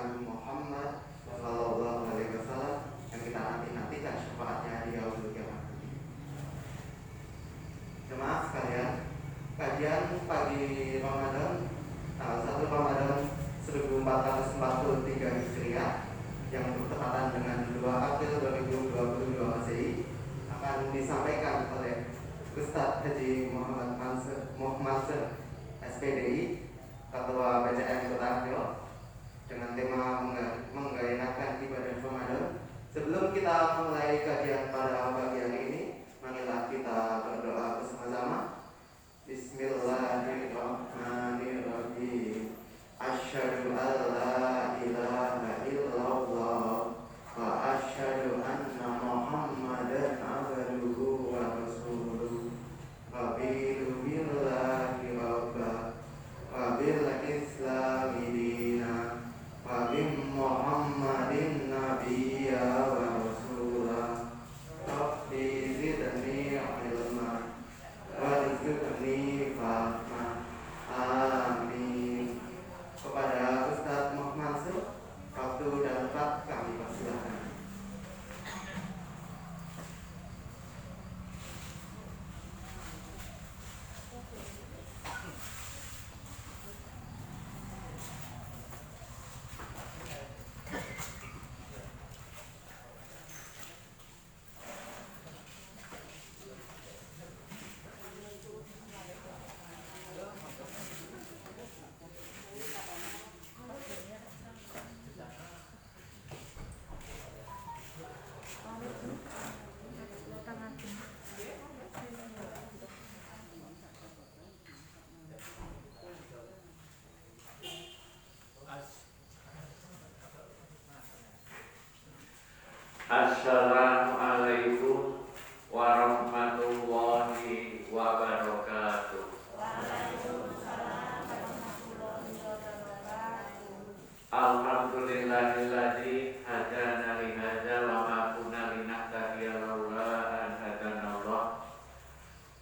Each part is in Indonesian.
Nabi Muhammad Sallallahu Alaihi Wasallam yang kita nantikan syafaatnya di yaumul kiamat. Jemaah sekalian, kajian pagi Ramadan tanggal 1 Ramadan 1443 Hijriah yang bertepatan dengan 2 April 2022 Masehi akan disampaikan oleh Ustadz Haji Muhammad Mansur SPDI, Ketua BCM Kota Aktio, dengan tema menggairahkan ibadah Ramadan. Sebelum kita mulai kajian pada pagi hari ini, marilah kita berdoa bersama-sama. Bismillahirrahmanirrahim. Asyhadu an la ilaha illallah wa asyhadu anna Muhammadan abduhu wa rasuluh. Raditu billahi rabba wa bil islami dina wa bi Muhammadin nabiyya wa rasulah. Rabbi zidni ilma warzuqni fahma. Amin. Kepada Ustadz Muhammad Mansur, waktu dan tempat kami persilahkan. Assalamualaikum warahmatullahi wabarakatuh. Waalaikumsalam warahmatullahi wabarakatuh. Alhamdulillahilladzi hadana li hadza wa ma kunna linahtadiya laula an hadanallah.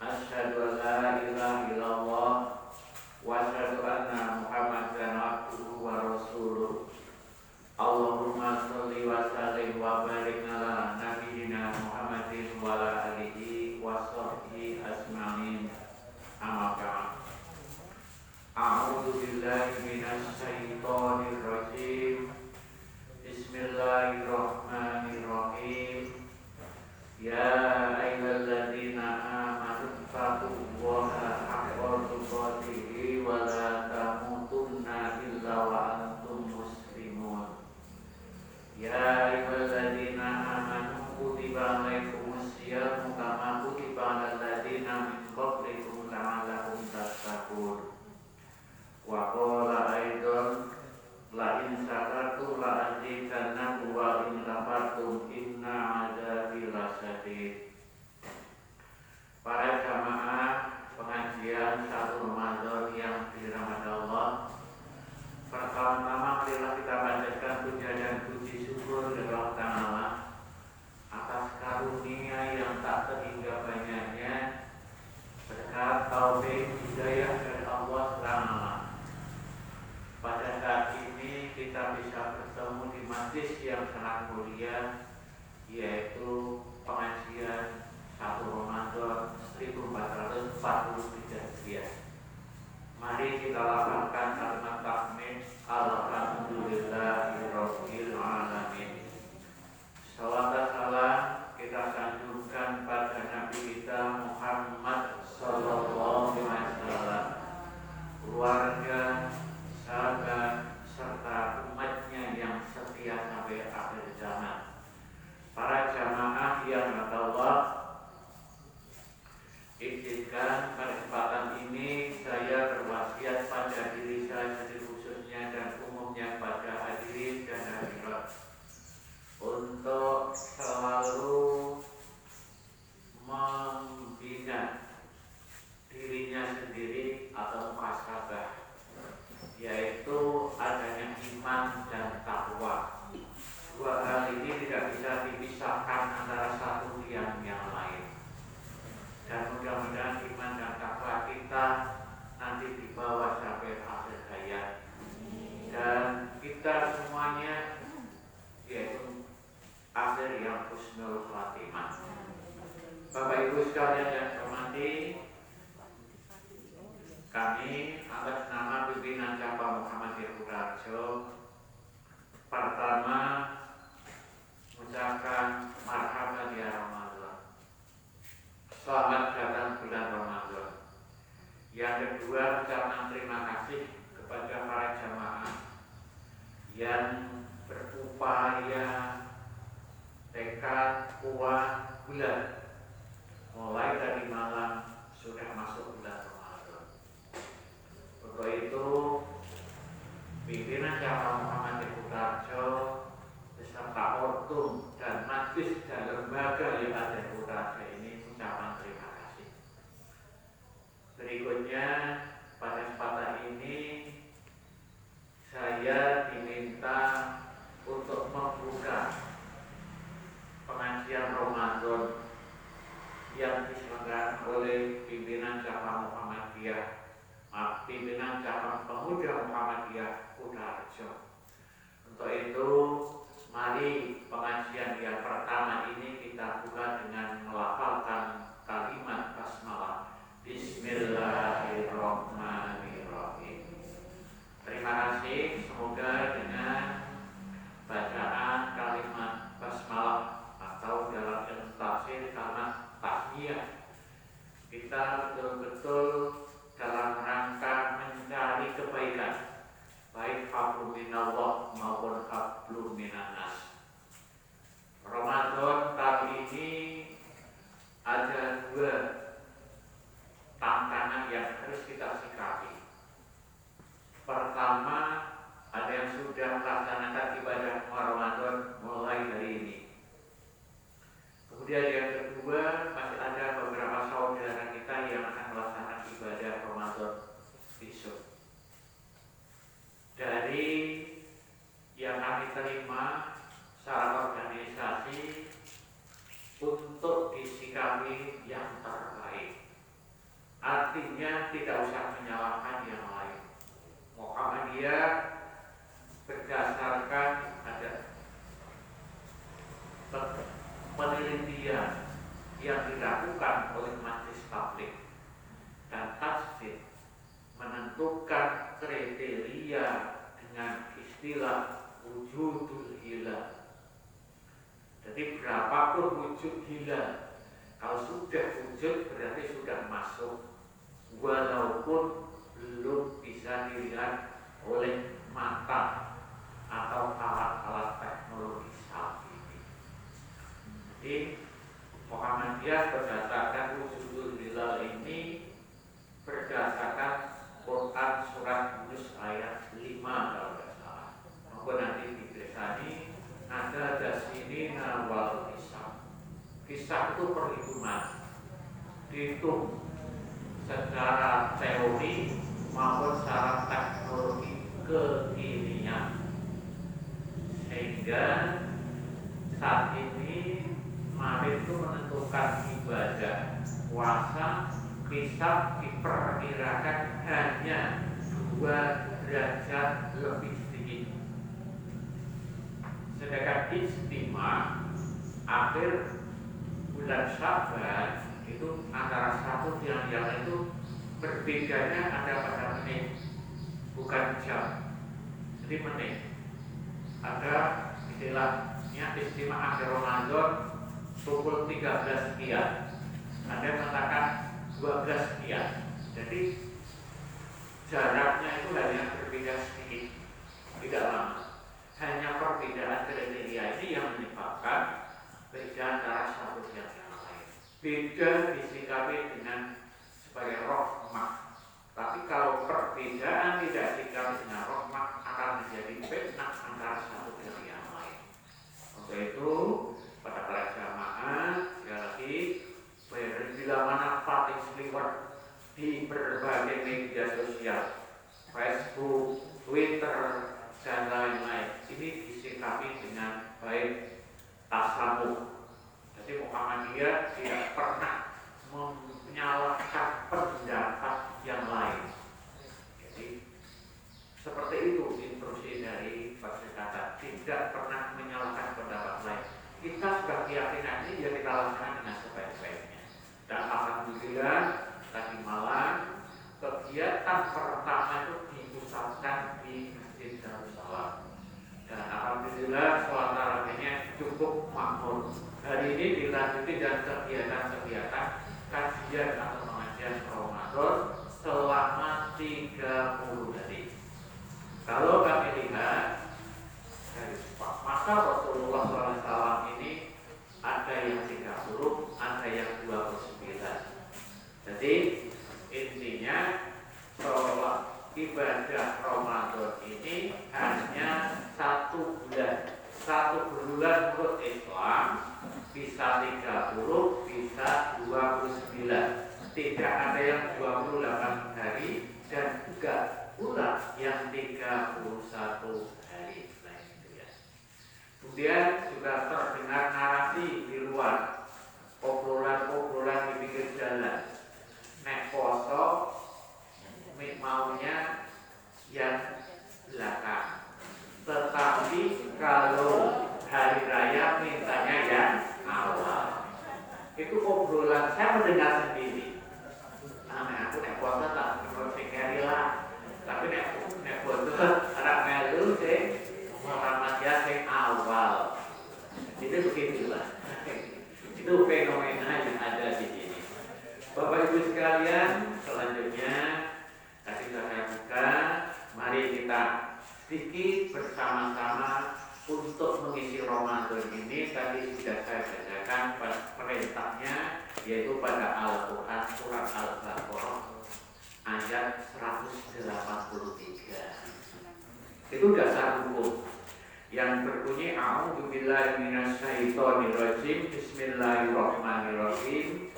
Asyhadu an la ilaha illallah wa asyhadu anna Muhammadan abduhu wa rasuluh. Allahumma sholli wa sallim wa barik ala nabiyyina Muhammadin wa ala alihi wa sahbihi ajma'in. Amma ba'd. A'udzu billahi minasy syaithanir rajim. Bismillahirrahmanirrahim. Ya ayyuhalladzina amanu taqullaha haqqa tuqatih wa la tamutunna illa wa antum muslimun. Ya ayyuhalladzina amanu kutiba alaikumus syiyamu kama kutiba alal ladzina min qablikum la'allakum tattaqun. Wa qala aidan la in syakartum la azidannakum wa in kafartum inna adzabi lasyadid. Para jamaah pengajian 1 Ramadan yang dirahmati Allah, pertama-tama marilah kita panjatkan puja dan puji syukur kepada Allah Ta'ala atas karunia yang tak terhingga banyaknya, berkat taufik hidayah dari Allah Ta'ala. Pada saat ini kita bisa bertemu di majlis yang sangat mulia, yaitu pengajian 1 Ramadan 1443 Hijriah. Mari kita lapangkan kalimat takmid. Alhamdulillahirabbil alamin. Salawat dan salam kita sanjungkan pada Nabi kita Muhammad sallallahu alaihi wasallam, keluarga, sahabat serta umatnya yang setia sampai akhir zaman. Para jamaah yang Allah, izinkan pada kesempatan ini saya berwasiat pada diri saya sendiri khususnya dan umumnya pada hadirin dan hadirat untuk selalu membina dirinya sendiri atau muhasabah, yaitu adanya iman dan takwa. Dua hal ini tidak bisa dipisahkan antara satu yang lain. Dan mudah-mudahan iman dan takwa kita nanti dibawa sampai akhir hayat. Dan kita semuanya Bapak Ibu sekalian yang hormati, kami atas nama pimpinan cabang Muhammadiyah Kutarjo pertama mengucapkan marhaban ya Ramadan. Selamat datang bulan Ramadan. Yang kedua, ucapan terima kasih kepada para jamaah yang berupaya tekad kuat bulan mulai dari malam sudah masuk bulan Ramadan. Untuk itu pimpinan cabang Muhammadiyah Kutarjo beserta ortum dan majlis dan lembaga yang ada di Kutarjo ini ucapan terima kasih. Berikutnya pada kesempatan ini saya diminta untuk membuka pengajian Ramadan yang diselenggarakan oleh pimpinan cabang Muhammadiyah, pimpinan cabang pemuda Muhammadiyah Kutarjo. Untuk itu, mari pengajian yang pertama ini kita buka dengan melafalkan kalimat basmalah. Bismillahirrahmanirrahim. Terima kasih. Semoga dengan bacaan kalimat basmalah atau dalam ilmu tafsir kalimat tahmiyah kita betul-betul dalam rangka mencari kebaikan, baik hablum minallah maupun hablum minannas. Ramadan kali ini ada dua tantangan yang harus kita sikapi. Pertama, ada yang sudah melaksanakan ibadah Ramadan mulai hari ini. Kemudian yang kedua, masih ada beberapa saudara kita yang akan melaksanakan ibadah Ramadan besok. Dari yang kami terima secara organisasi untuk disikapi yang terbaik. Artinya tidak usah menyalahkan yang lain. Muhammadiyah berdasarkan ada penelitian yang dilakukan oleh Majelis Tabligh dan Tasdid menentukan kriteria dengan istilah wujudul hilal. Jadi berapapun wujud hilal, kalau sudah wujud berarti sudah masuk, walaupun belum bisa dilihat oleh mata atau alat-alat teknologi saat ini. Jadi Muhammadiyah berdasarkan wujudul hilal ini berdasarkan Quran surat Yunus ayat 5 kalau tidak salah. Maka nanti di Bersani ada sini wal kisah. Kisah itu perhitungan, dihitung secara teori maupun secara teknologi kekinian, sehingga saat ini Maret itu menentukan ibadah puasa bisa diperkirakan hanya 2 derajat lebih sedikit. Sedangkan istimewa akhir bulan Syaban itu antara satu dengan yang lain itu berbedanya ada pada menit, bukan jam. Jadi menit. Ada istilahnya istimewa akhir Ramadan pukul 13 sekian. Ada yang mengatakan 12 sekian. Jadi jaraknya itu hanya berbeda sedikit, tidak lama. Hanya perbedaan kriteria ini yang menyebabkan beda antara satu dan yang lain. Beda disikapi dengan sebagai rahmah. Tapi kalau perbedaan tidak disikapi dengan rahmah akan menjadi fitnah antara satu dan yang lain. Untuk itu pada para jamaah sekali lagi bila mana Fatih Sliver di berbagai media sosial, Facebook, Twitter, dan lain-lain ini disikapi dengan baik, tasamuh. Jadi Muhammadiyah tidak pernah menyalahkan pendapat yang lain. Jadi seperti itu instruksi dari persekatan, tidak pernah menyalahkan pendapat lain. Kita sudah keyakinan ini ya kita lakukan dengan sebaik-baiknya. masa Rasulullah SAW ini ada yang 30, ada yang 29. Jadi intinya sholat ibadah Ramadan ini hanya 1 bulan. 1 bulan menurut Islam bisa 30, bisa 29. Tidak ada yang 28 hari dan juga pula yang 31 hari. Nah, itu ya. Kemudian juga terdengar narasi di luar, obrolan-obrolan di pinggir jalan. Nek poso maunya yang belakang, tetapi kalau hari raya mintanya yang awal. Itu obrolan saya mendengar sendiri. Nah, aku nek poso tak terus sekali lah. Tapi nek poso anak melu sih Muhammadiyah sing awal. Itu begitulah. Itu fenomena yang ada di sini. Bapak Ibu sekalian, selanjutnya kasih saya buka. Mari kita sedikit bersama-sama untuk mengisi Ramadan ini. Tadi sudah saya bacakan perintahnya, yaitu pada Al-Quran surat Al-Baqarah ayat 183. Itu dasar hukum yang berbunyi A'udzubillahi minasyaitonirrajim. Bismillahirrahmanirrahim.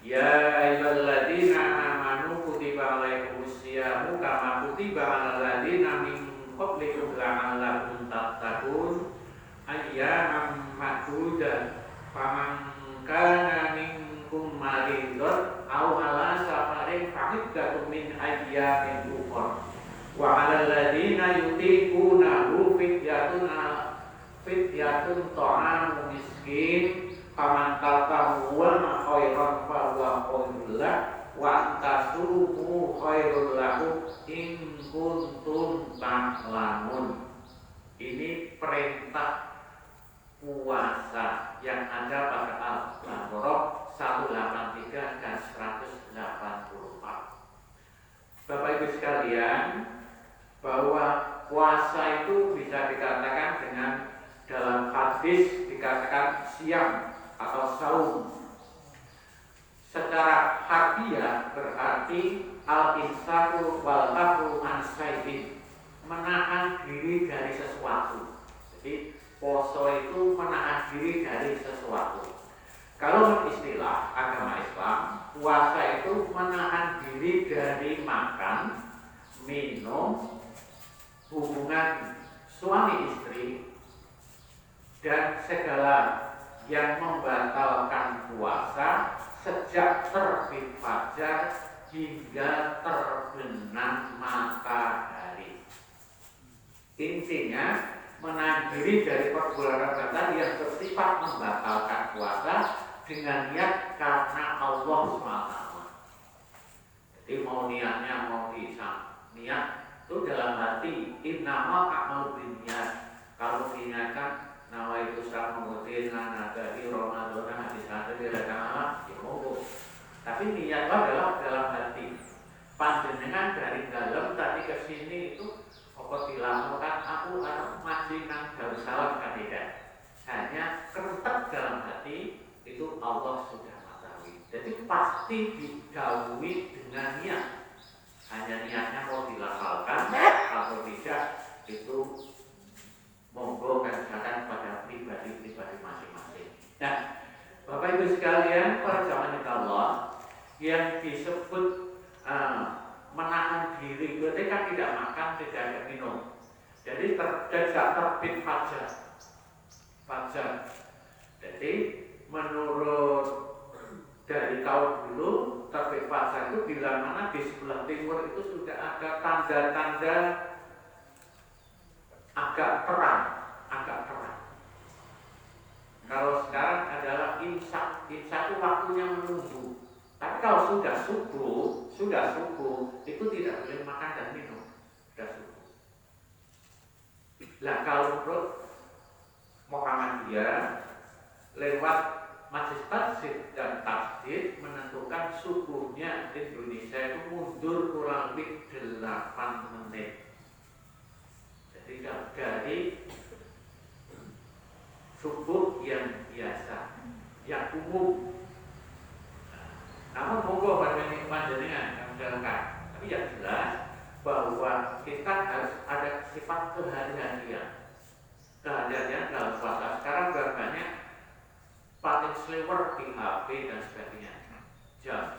Ya ayyuhalladzina amanu kutiba alaikumusyamu kama kutiba alal ladzina min qablikum la'allakum tattaqun ayyaman ma'dudah faman kana minkum maridun aw ala safarin fa'iddatun min ayyamin ukhra wa 'alal ladzina yutiqunahu fidyatun ta'amu miskin faman tatawwa khairan fa huwa khairul lah wa antasumu khairul lakum in kuntum ta'lamun. Ini perintah puasa yang ada pada Al-Baqarah 183 dan 184. Bapak Ibu sekalian, bahwa puasa itu bisa dikatakan dengan dalam hadis dikatakan siam atau saum. Secara harfiah berarti al-imsaku wal kafru an syai'in, menahan diri dari sesuatu. Jadi poso itu menahan diri dari sesuatu. Kalau istilah agama Islam, puasa itu menahan diri dari makan, minum, hubungan suami istri, dan segala yang membatalkan puasa sejak terbit fajar hingga terbenam matahari. Intinya menahan diri dari perbuatan yang bersifat membatalkan puasa dengan niat karena Allah SWT. Jadi mau niatnya mau bisa niat itu dalam hati innamal a'malu binniyat. Kalau diingatkan nama itu sang mengutin nagari Ramadan hadis ada di Allah ya monggo. Tapi niatnya adalah dalam hati. Panjenengan dari dalam tadi ke sini itu apa dilakukan aku harus masih nang Darussalam kan tidak. Hanya kerentak dalam hati itu Allah sudah mengetahui. Jadi pasti didahului dengan niat. Hanya niatnya mau dilafalkan atau tidak itu monggo kerjakan pada pribadi-pribadi masing-masing. Nah, Bapak Ibu sekalian, para jamaah Allah yang disebut menahan diri ketika tidak makan, tidak minum. Jadi sejak terbit fajar. Jadi menurut dari kaum dulu terbit fajar itu bila mana di sebelah timur itu sudah ada tanda-tanda agak terang. Kalau sekarang adalah imsak itu waktunya menunggu. Tapi kalau sudah subuh itu tidak boleh makan dan minum. Sudah subuh. Nah kalau menurut Muhammadiyah lewat majelis tasdid dan tasdid menentukan subuhnya Indonesia itu mundur kurang lebih 8 menit. Jadi dari seliwer di HP dan sebagainya. Jam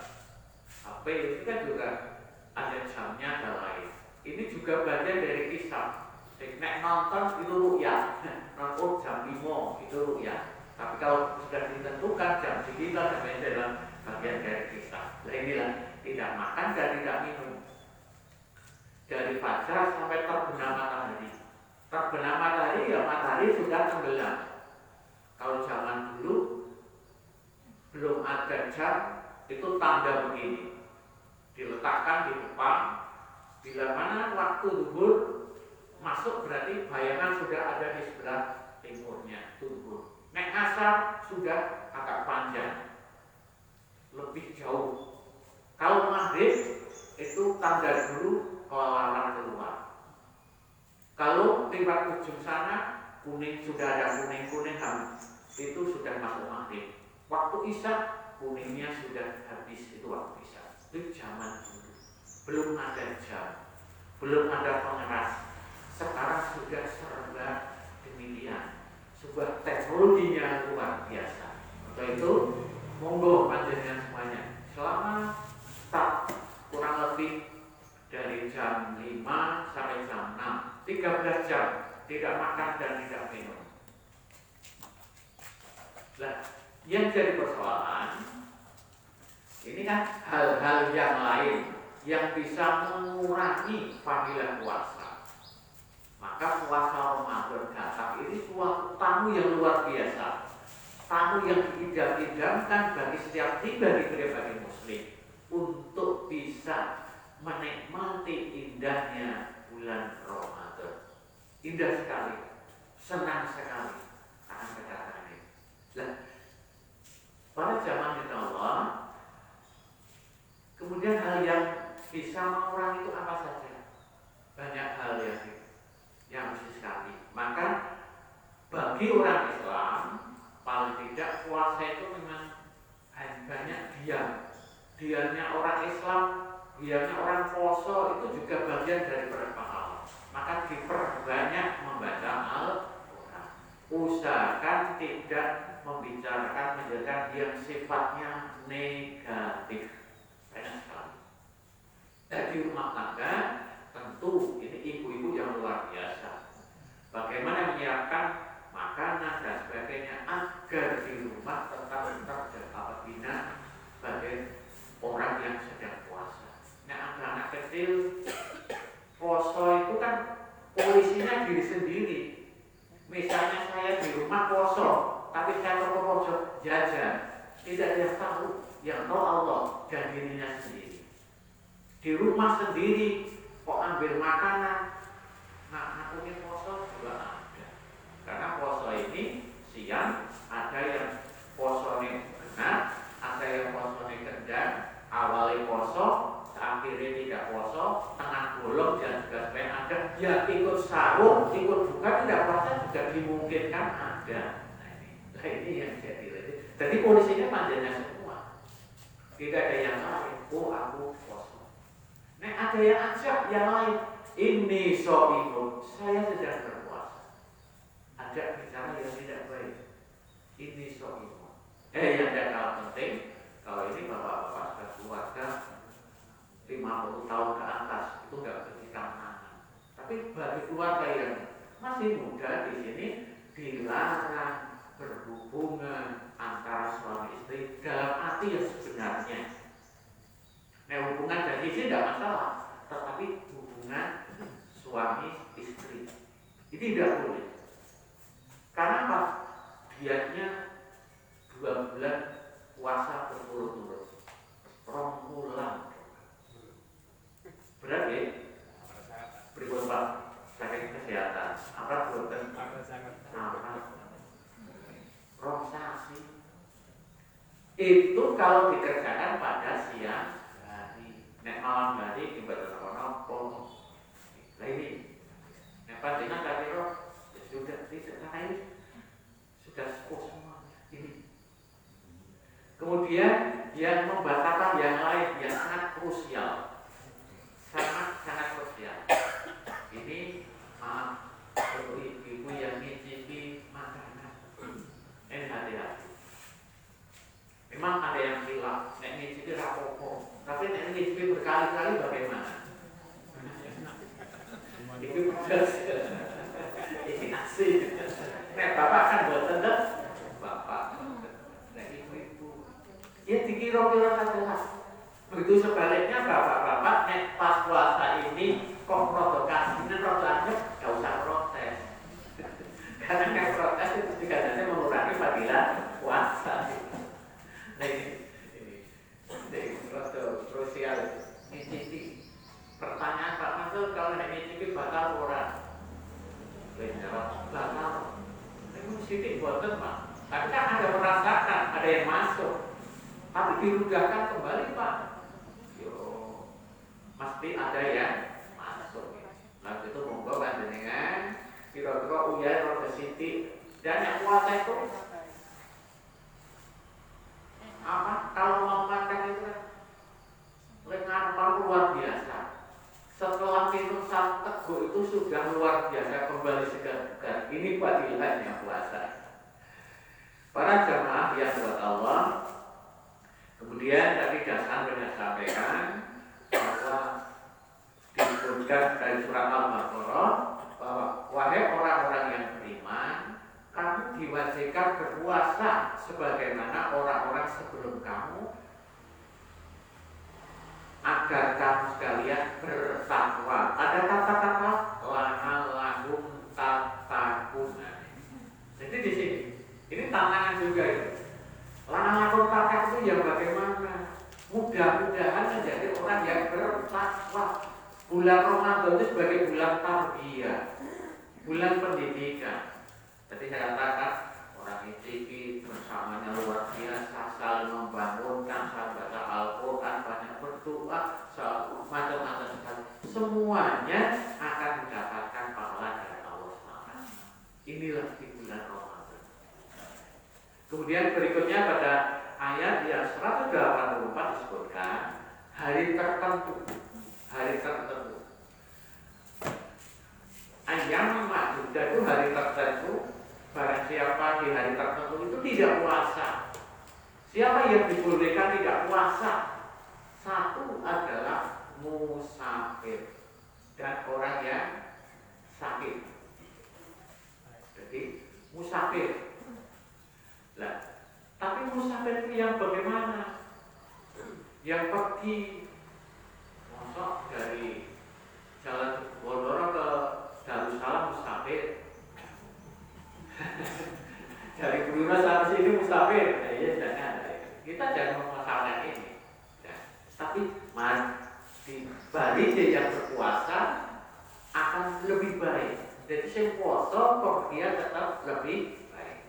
HP itu kan juga ada jamnya, ada lain. Ini juga bagian dari kisah. Nek nonton itu ru'yah, nonton jam 5 itu ru'yah. Tapi kalau sudah ditentukan jam sekitar namanya dalam bagian dari kisah. Nah inilah tidak makan dan tidak minum dari fajar sampai terbenam matahari. Terbenam matahari ya matahari sudah tenggelam. Kalau zaman dulu belum ada jam itu tanda begini, diletakkan di depan. Bila mana waktu zuhur masuk berarti bayangan sudah ada di sebelah timurnya zuhur. Nek asar sudah agak panjang, lebih jauh. Kalau maghrib itu tanda dulu kelelahan keluar. Kalau lewat ujung sana kuning sudah ada kuning itu sudah masuk maghrib. Waktu isya kuningnya sudah habis, itu waktu isya. Itu zaman dulu. Belum ada jam, belum ada pengeras. Sekarang sudah serba demikian. Sebuah teknologinya luar biasa. Untuk itu monggo panjenengan semuanya selama tak kurang lebih dari jam 5 sampai jam 6 13 jam tidak makan dan tidak minum. Nah, yang jadi persoalan ini kan hal-hal yang lain yang bisa mengurangi fadilah puasa. Maka puasa Ramadan datang ini suatu tamu yang luar biasa, tamu yang diidam-idamkan bagi setiap bagi muslim untuk bisa menikmati indahnya bulan Ramadan. Indah sekali, senang sekali akan kedatangannya. Nah, pada zaman Allah, kemudian hal yang bisa mengurangi itu apa saja? Banyak hal yang mesti sekali. Maka bagi orang Islam paling tidak puasa itu memang banyak diamnya orang Islam, diamnya orang poso itu juga bagian dari pahala. Maka diperbanyak membaca Al-Quran. Usahakan tidak membicarakan menjadikan yang sifatnya negatif. Banyak sekali. Dan di rumah tangga tentu ini ibu-ibu yang luar biasa. Bagaimana menyiapkan makanan dan sebagainya agar di rumah tetap terjaga sebagai orang yang sedang puasa. Nah, anak kecil poso itu kan polisinya diri sendiri. Misalnya saya di rumah poso, tapi saya ke pojok jajan, tidak ada tahu, yang tahu Allah dan dirinya sendiri. Di rumah sendiri kok ambil makanan, nah punya poso juga ada. Karena poso ini siang ada yang poso ini benar, ada yang poso ini kendang, awalnya poso, akhirnya tidak poso, tengah bolong dan juga sebenarnya ada yang ikut sahur, ikut buka tidak puasa juga dimungkinkan ada. Nah ini yang jadi polisinya panjangnya semua, tidak ada yang lain. Oh aku poso. Nah ada yang ajak yang lain. Ini so'imun, saya sedang berpuasa. Ada bicara yang tidak baik. Ini so'imun. Yang tidak kalah penting, kalau ini bapak-bapak sudah keluarga 50 tahun ke atas itu nggak bersikap anak. Tapi bagi keluarga yang masih muda di sini dilarang berhubungan antara suami istri dalam arti yang sebenarnya. Nah hubungan dan istri tidak masalah, tetapi hubungan suami istri ini tidak boleh. Karena apa? Dianya 2 bulan puasa berturut-turut, 2 bulan. Berat ya? Berikut Pak, sakit kesehatan. Apa buatan? Prosasi. Itu kalau dikerjakan pada siang hari. Nek malam hari ibadah apa? Nah ini, nek panjenengan kira ya sudah tidak lain, sudah sepuh semua ini. Kemudian yang membatalkan yang lain yang sangat krusial. Sangat krusial. Ini maaf untuk ibu-ibu yang mencicipi makanan. Hati-hati. bapak kan boten deh. Bapak. Nah ibu-ibu. Ya dikira-kira saja lah. Begitu sebaliknya bapak-bapak nek pas puasa ini kok provokasinya rada anyep, gak usah protes. Karena kan protes itu juga mengurangi fadilah puasa. Nah ini rada krusial. Nyicipi. Pertanyaan Pak Mansur kalau nek nyicipi batal ora? Jawab batal. Itu sidik boten Pak. Tapi kan ada merasakan, ada yang masuk. Tapi dirudahkan kembali Pak. Mesti ada yang masuk. Lalu itu monggo panjenengan kira-kira uyah rada sithik dan yang puasa itu apa? Kalau mau makan itu lengan luar biasa. Setelah minum satu teguk itu sudah luar biasa kembali segar. Ini fadilahnya puasa. Para jamaah yang buat Allah. Kemudian tadi Dasan sudah sampaikan bahwa disebutkan dari surat Al-Baqarah bahwa wahai orang-orang yang beriman, kamu diwajibkan berpuasa sebagaimana orang-orang sebelum kamu agar kamu sekalian bertakwa. Ada kata-kata la'allahum tattaqun. Jadi di sini ini tantangan juga itu. La'allahum tattaqun itu yang bagaimana? Mudah-mudahan menjadi orang yang bertakwa. Bulan Ramadan itu sebagai bulan tarbiyah, bulan pendidikan. Tadi saya katakan orang ITB bersamanya luar biasa, saling membangunkan, saling baca Al-Quran, banyak berdoa, macam-macam sekali. Semuanya akan mendapatkan pahala dari Allah SWT. Inilah di bulan Ramadan. Kemudian berikutnya pada ayat yang 184 disebutkan hari tertentu. Hari tertentu. Ayam ma'dudah itu hari tertentu. Barang siapa di hari tertentu itu tidak puasa. Siapa yang dibolehkan tidak puasa? Satu adalah musafir dan orang yang sakit. Jadi musafir. Nah, tapi musafir itu yang bagaimana? Yang pergi masuk dari Jalan Bondoro ke Darussalam musafir. Dari Brunei sampai sini musafir. Nah, ya jangan. Kita jangan memasalahkan ini. Nah, tapi dibalik yang berpuasa akan lebih baik. Jadi yang puasa kok dia tetap lebih baik.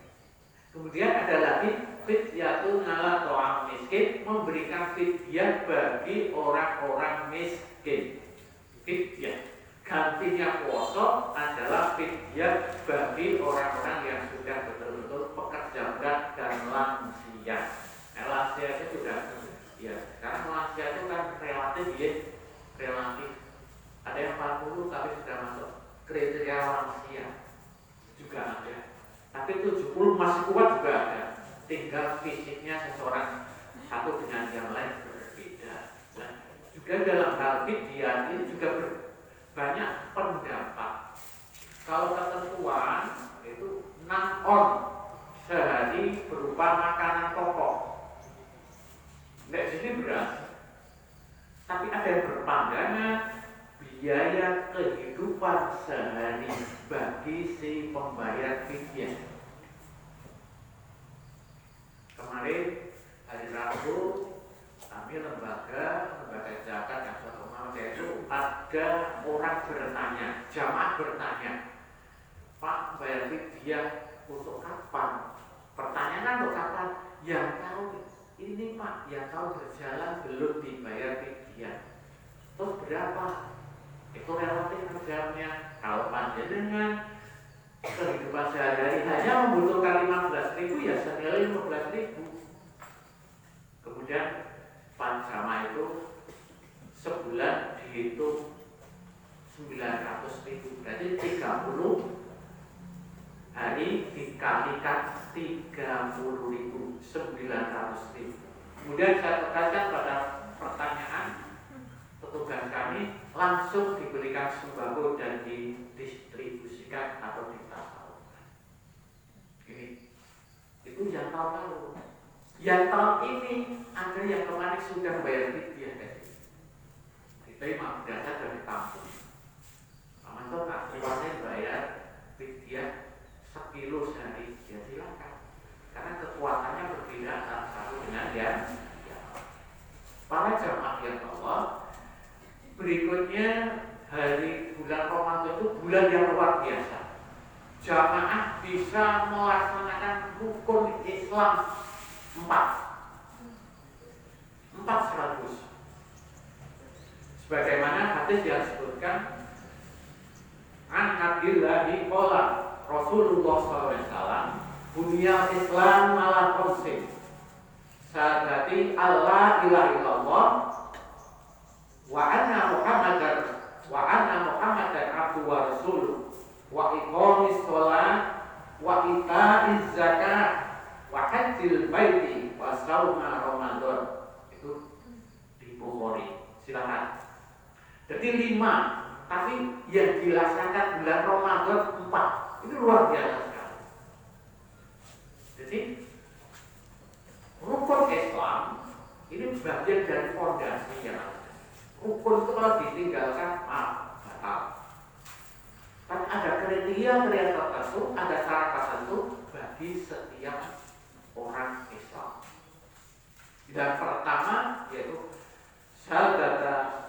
Kemudian ada lagi fidyatun ala ta'am miskin, memberikan fidyah bagi orang-orang miskin. Fidyah gantinya puasa adalah fidyah bagi orang-orang yang sudah betul-betul pekerja berat dan lansia. Lansia itu sudah ya, karena lansia itu kan relatif ya, relatif. Ada yang 40 tapi sudah masuk kriteria lansia juga ada. Tapi 70 masih kuat juga ada. Tinggal fisiknya seseorang satu dengan yang lain berbeda. Nah, juga dalam hal fidyah ini juga banyak pendapat. Kalau ketentuan itu 6 on sehari berupa makanan pokok. Nggak sini beras. Tapi ada yang berpandangan biaya kehidupan sehari bagi si pembayar fidyah. Kemarin hari Rabu kami lembaga zakat yang terkenal itu ada orang bertanya, jamaah bertanya, Pak bayar fidyah untuk kapan? Pertanyaan untuk kapan? Yang tahu ini Pak, yang tahu berjalan belum dibayar fidyah. Terus berapa? Itu relatif kerjanya. Kalau panjenengan kehidupan sehari-hari hanya membutuhkan 15.000 ya senilai 15.000. Kemudian panjama itu sebulan dihitung 900.000. Berarti 30 hari dikalikan 30.000, 900.000. Kemudian saya tekankan pada pertanyaan petugas kami, langsung diberikan sembako dan didistribusikan atau ditasawufkan. tahun lalu. Yang tahun ini ada yang kemarin sudah bayar fidyah tadi. Kita imam dasar dari kampung. Masuk tak kuatnya bayar fidyah 1 kilo sehari, ya silakan. Karena kekuatannya berbeda antara satu dengan yang para jamaah yang Allah. Berikutnya hari bulan Ramadan itu bulan yang luar biasa. Jamaah bisa melaksanakan rukun Islam 400. Sebagaimana hadis yang disebutkan an Abdillahi qala Rasulullah SAW, bunyal Islam ala khamsin, syahadati alla ilaha illallah wa anna Muhammadan abdu wa rasuluh wa iqamis shalah wa ita'iz zakat wa hajjil baiti wa shauma ramadan. Itu di Bukhari. Silakan. Jadi 5, tapi yang dilaksanakan bulan Ramadan 4. Itu luar biasa sekali. Jadi rukun Islam ini bagian dari fondasi yang ada. Rukun itu kalau ditinggalkan batal. Tapi ada kriteria tertentu, ada syarat tertentu bagi setiap orang Islam. Dan pertama yaitu syahadat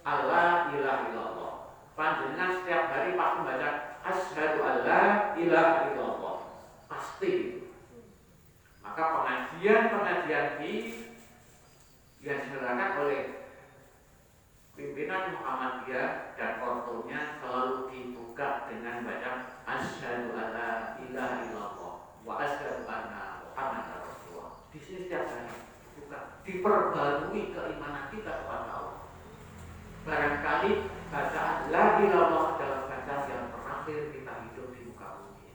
alla ilaha illallah. Panjenengan setiap hari pasti membaca asyhadu alla ilaha illallah. Pasti. Maka pengajian ini yang diselenggarakan oleh pimpinan Muhammadiyah dan ortunya selalu dibuka dengan baca asyhadu alla ilaha illallah wa asyhadu anna Muhammadar Rasulullah. Di sini setiap hari dibuka, diperbarui keimanan kita kepada Allah. Barangkali bacaan la ilaha illallah adalah bacaan yang terakhir kita hidup di muka bumi.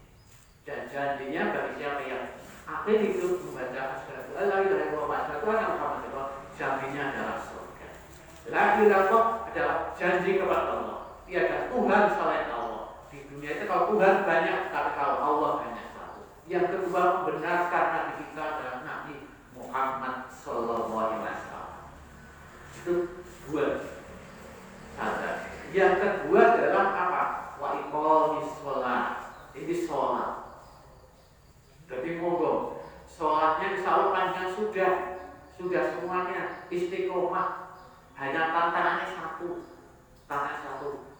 Dan janjinya bagi siapa yang akhir hidup membaca asyhadu alla ilaha illallah wa asyhadu anna Muhammadar Rasulullah, janjinya adalah surga. La ilaha illallah adalah janji kepada Allah. Tiada Tuhan selain Allah. Di dunia itu kalau Tuhan banyak, tapi kalau Allah hanya satu. Yang kedua, membenarkan Nabi kita adalah Nabi Muhammad Sallallahu Alaihi Wasallam. Itu 2. Yang kedua adalah apa? Wa iqamis shalah. Ini sholat. Jadi monggo sholatnya insya Allah panjang sudah semuanya istiqomah. Hanya tantangannya satu,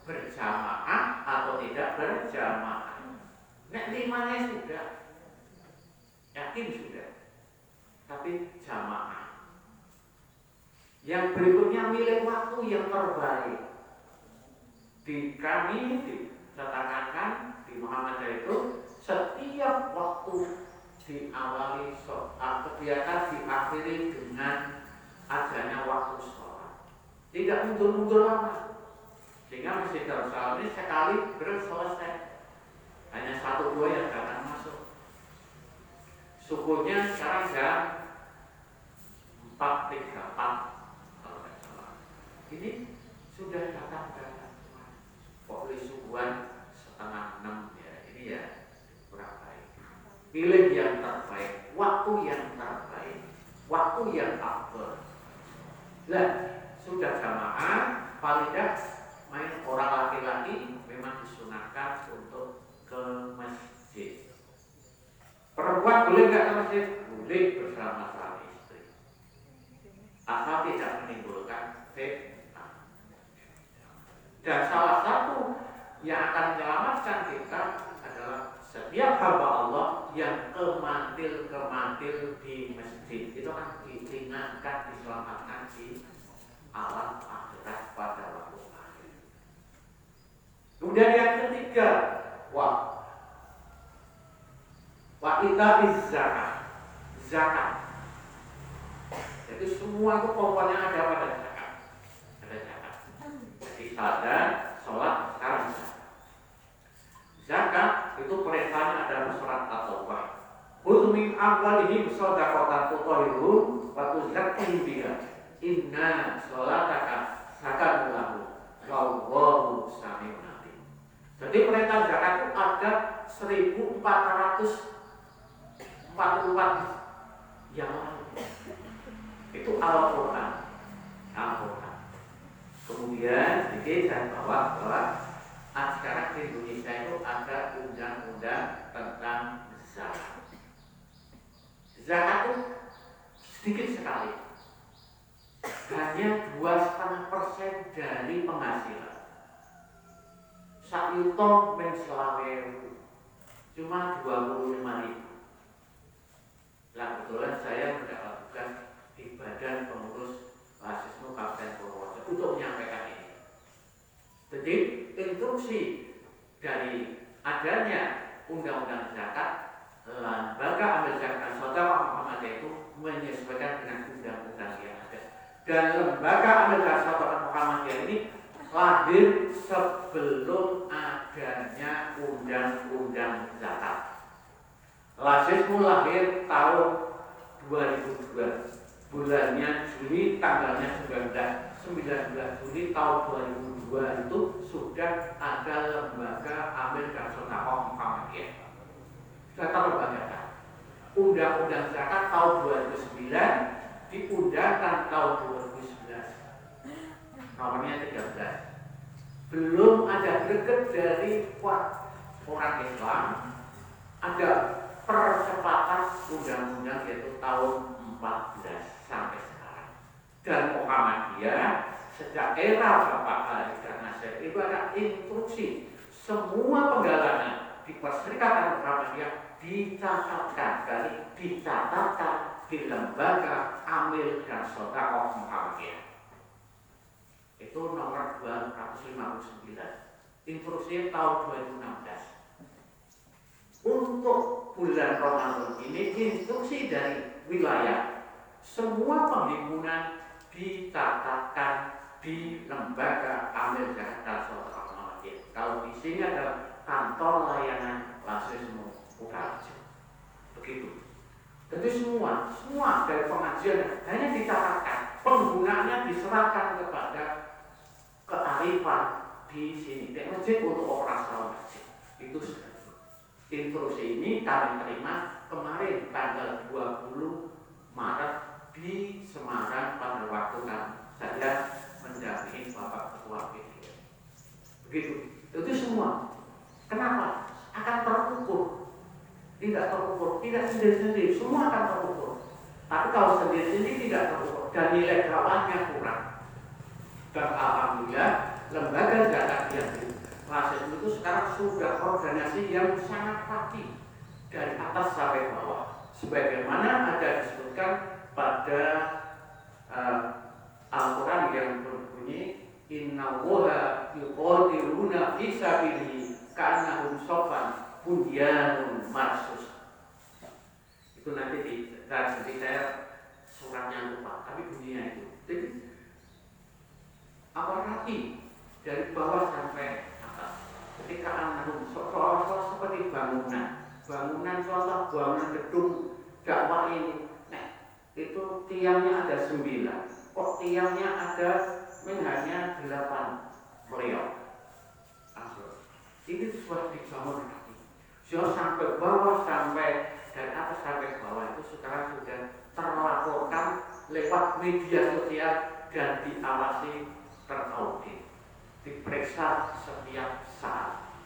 berjamaah atau tidak berjamaah. Nek 5-nya sudah, yakin sudah, tapi jamaah. Yang berikutnya milih waktu yang terbaik. Di kami ditetapkan di Muhammadiyah itu setiap waktu diawali kegiatan diakhiri dengan adanya waktu sholat. Tidak mundur-mundur lama. Sehingga Masjid Darussalam ini sekali selesai. Hanya 1-2 yang datang masuk. Subuhnya sekarang jam 4.34. Ini sudah datang. Pokoknya subuhan 5:30 ya. Ini ya kurang baik. Pilih yang terbaik, waktu yang terbaik, waktu yang afdal. Lah, sudah jamaah, paling tidak main orang laki-laki memang disunahkan untuk ke masjid. Perempuan boleh nggak ke masjid? Boleh bersama suami istri. Asal tidak menimbulkan fitnah. Dan salah satu yang akan menyelamatkan kita adalah setiap hamba Allah yang kemantil di masjid. Itu kan diingatkan, diselamatkan di alam akhirat pada waktu akhir. Kemudian yang ketiga, wa ita'iz zakat. Jadi semua itu pokoknya ada pada zakat. Ada zakat. Jadi salat, sholat, sekarang zakat itu perintahnya adalah surat At-Taubah. Khudh min amwalihim shadaqatan tutahhiruhum wa tuzakkihim biha. Inna sholataka sakanun lahum wallahu sami'un alim. Jadi perintah zakat itu ada 1440 44 yang lain. Itu Al-Quran. Kemudian sedikit saya bawa bahwa sekarang di Indonesia itu ada undang-undang tentang zakat. Zakat itu sedikit sekali, hanya 2,5% dari penghasilan. Sak yuto men selawe cuma 25.000. Nah kebetulan saya mendapat tugas di Badan Pengurus Mahasiswa Kabupaten Purworejo untuk menyampaikan ini. Jadi instruksi dari adanya undang-undang zakat, lembaga amil zakat Saudara Muhammadiyah itu menyesuaikan dengan undang-undang yang ada. Dan lembaga amil zakat Saudara Muhammadiyah ini lahir sebelum adanya undang-undang zakat. Lazismu lahir tahun 2002, bulannya Juli, tanggalnya 19 Juli tahun 2002 itu sudah ada lembaga amil dan sedekah Muhammadiyah. Sudah terbanggakan. Undang-undang zakat tahun 2009 diundangkan tahun 2011. Nomornya 13. Belum ada greget dari orang Islam, ada percepatan undang-undang yaitu tahun 14 sampai sekarang. Dan Muhammadiyah sejak era Bapak Haidar Nasir itu ada instruksi semua penggalangan di Perserikatan Muhammadiyah dicatatkan di lembaga amil dan sedekah Muhammadiyah. Itu nomor 259. Instruksinya tahun 2016. Untuk bulan Ramadan ini instruksi dari wilayah semua penghimpunan dicatatkan di lembaga amil zakat dan sedekah Muhammadiyah. Kalau di sini ada kantor layanan Lazismu Purworejo. Begitu. Jadi semua dari pengajian hanya dicatatkan, penggunaannya diserahkan kepada kearifan di sini. Masjid untuk operasional masjid. Itu instruksi ini kami terima kemarin tanggal 20 Maret di Semarang pada waktu saya mendampingi Bapak Ketua PDI. Begitu. Itu semua. Kenapa? Akan terukur. Tidak terukur, tidak sendiri-sendiri, semua akan terukur. Tapi kalau sendiri-sendiri tidak terukur dan nilai dakwahnya kurang. Dan alhamdulillah lembaga zakat yang di Lazismu itu sekarang sudah organisasi yang sangat rapi dari atas sampai bawah. Sebagaimana ada disebutkan pada Al-Quran yang berbunyi Inna woha yuqatiluna fi sabilihi ka'annahum sofan bunyanun marsus. Itu nanti jadi saya suratnya lupa, tapi bunyinya itu. Jadi apa rapi dari bawah sampai atas. Ketika anahum seolah-olah seperti bangunan contoh bangunan gedung dakwah ini. Nah, itu tiangnya ada 9. Kok tiangnya ada hanya 8 beliau. Ini sudah dibangun lagi. Sudah sampai bawah, sampai dari atas sampai bawah itu sekarang sudah terlaporkan lewat media sosial dan diawasi, teraudit, diperiksa setiap saat.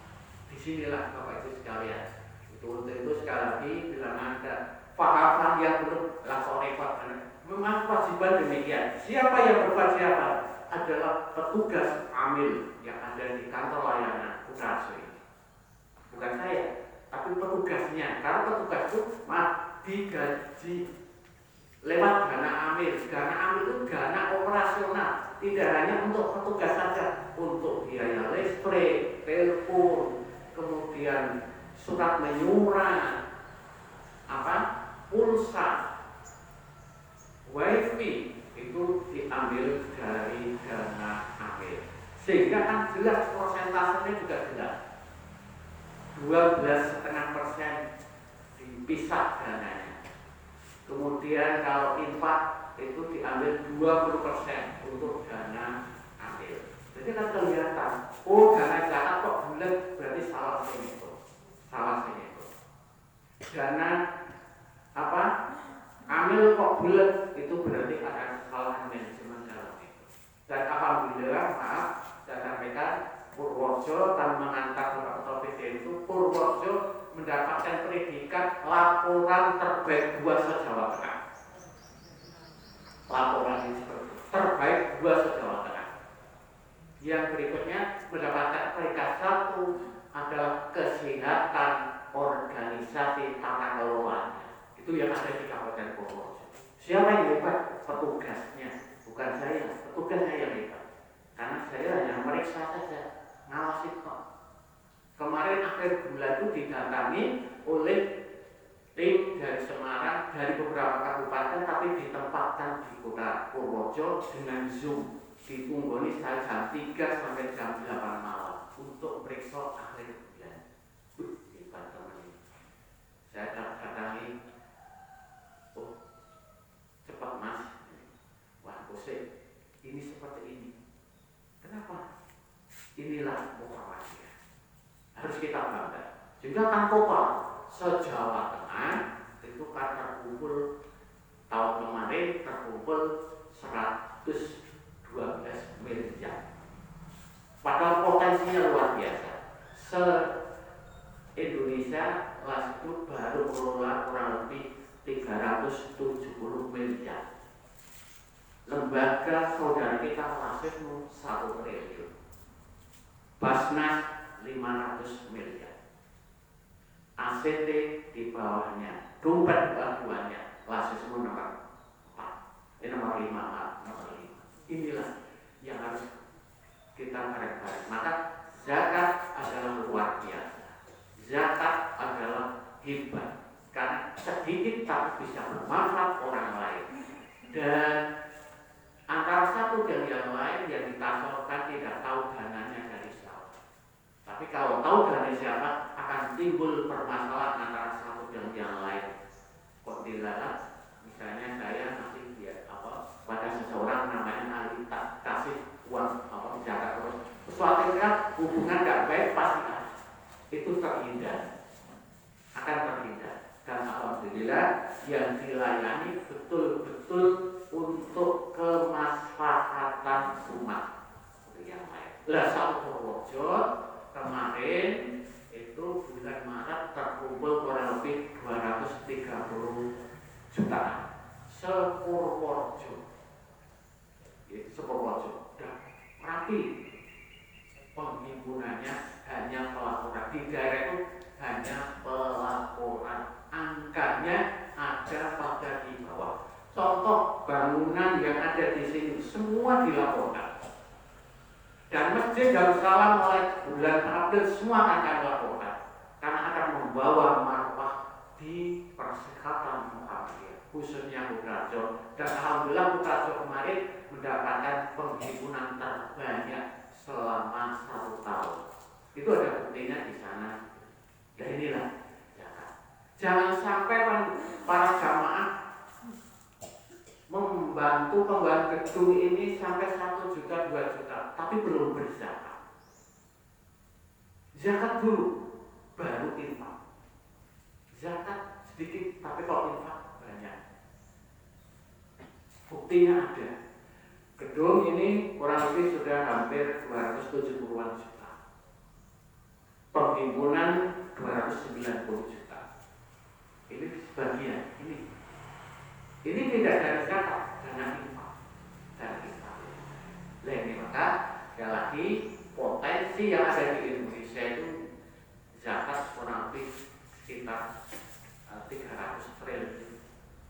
Disinilah Bapak Ibu sekalian. Untuk itu sekali lagi bila ada paham yang belum langsung repot. Memang kewajiban demikian. Siapa yang berkewajiban adalah petugas amil yang ada di kantor layanan Purworejo ini. Bukan saya, tapi petugasnya. Karena petugas itu digaji lewat dana amil. Dana amil itu dana operasional, tidak hanya untuk petugas saja, untuk biaya listrik, telepon, kemudian surat menyurat, pulsa, wifi itu diambil dari dana amil. Sehingga kan jelas persentasenya juga jelas. 12,5% dipisah dananya. Kemudian kalau infak itu diambil 20% untuk dana amil. Jadi kan kelihatan, dana zakat kok bulat, berarti salah sini itu. Dana bulat itu berarti ada kesalahan manajemen dalam itu. Dan alhamdulillah, maaf, saya sampaikan Purworejo dan mengantar beberapa topik itu Purworejo mendapatkan predikat laporan terbaik 2 se-Jawa Tengah. Laporan ini seperti itu, terbaik 2 se-Jawa Tengah. Yang berikutnya mendapatkan peringkat 1 adalah kesehatan organisasi tata kelolanya. Itu yang ada di Kabupaten Purworejo. Siapa yang hebat? Petugasnya, bukan saya. Petugasnya yang hebat. Karena saya hanya meriksa saja, ngawasi kok. Kemarin akhir bulan itu didatangi oleh tim dari Semarang, dari beberapa kabupaten, tapi ditempatkan di kota Purworejo dengan Zoom. Ditunggoni saya jam 3 sampai jam 8 malam untuk periksa akhir bulan. Hebat teman ini. Saya datangi, oh cepat mas, wah bosek, ini seperti ini. Kenapa? Inilah Muhammadiyah. Harus kita bangga. Juga kan total se-Jawa Tengah itu kan terkumpul tahun kemarin terkumpul 112 miliar. Padahal potensinya luar biasa. Se-Indonesia las itu baru mengelola kurang lebih 370 miliar. Lembaga saudara kita masih 1 triliun. Basnas 500 miliar. ACT di bawahnya, dompet bantuannya, lasismu nomor 4, nomor 5, nomor 5. Inilah yang harus kita bareng-bareng. Maka zakat adalah luar biasa. Zakat adalah hebat karena sedikit tapi bisa bermanfaat orang lain. Dan antara satu dan yang lain yang ditasorkan tidak tahu dananya dari siapa. Tapi kalau tahu dari siapa akan timbul permasalahan antara satu dan yang lain. Kok dilarang? Misalnya saya masih pada seseorang namanya Ali tak kasih uang zakat terus. Sesuatu yang hubungan gak baik pasti ada. Itu terhindar, akan terhindar. Dan alhamdulillah yang dilayani betul-betul untuk kemaslahatan umat yang lain. Lah satu Purworejo kemarin itu bulan Maret terkumpul kurang lebih 230 juta se-Purworejo. Se-Purworejo dan rapi penghimpunannya hanya pelaporan di daerah itu hanya pelaporan, angkanya ada pada di bawah. Contoh bangunan yang ada di sini semua dilaporkan. Dan Masjid Darussalam mulai bulan April semua akan dilaporkan karena akan membawa marwah di persekatan Muhammadiyah, khususnya Purworejo. Dan alhamdulillah Purworejo kemarin mendapatkan penghimpunan terbanyak selama 1 tahun. Itu ada buktinya di sana. Dan inilah jangan sampai para jamaah membantu pembangunan gedung ini sampai 1 juta, 2 juta, tapi belum berzakat. Zakat dulu, baru infak. Zakat sedikit, tapi kalau infak banyak. Buktinya ada. Gedung ini kurang lebih sudah hampir 270-an juta. Penghimpunan 290 juta. Ini sebagian, ini tidak dari zakat, dana infak, dari infak. Lainnya maka sekali lagi potensi yang ada di Indonesia itu zakat kurang lebih sekitar 300 triliun,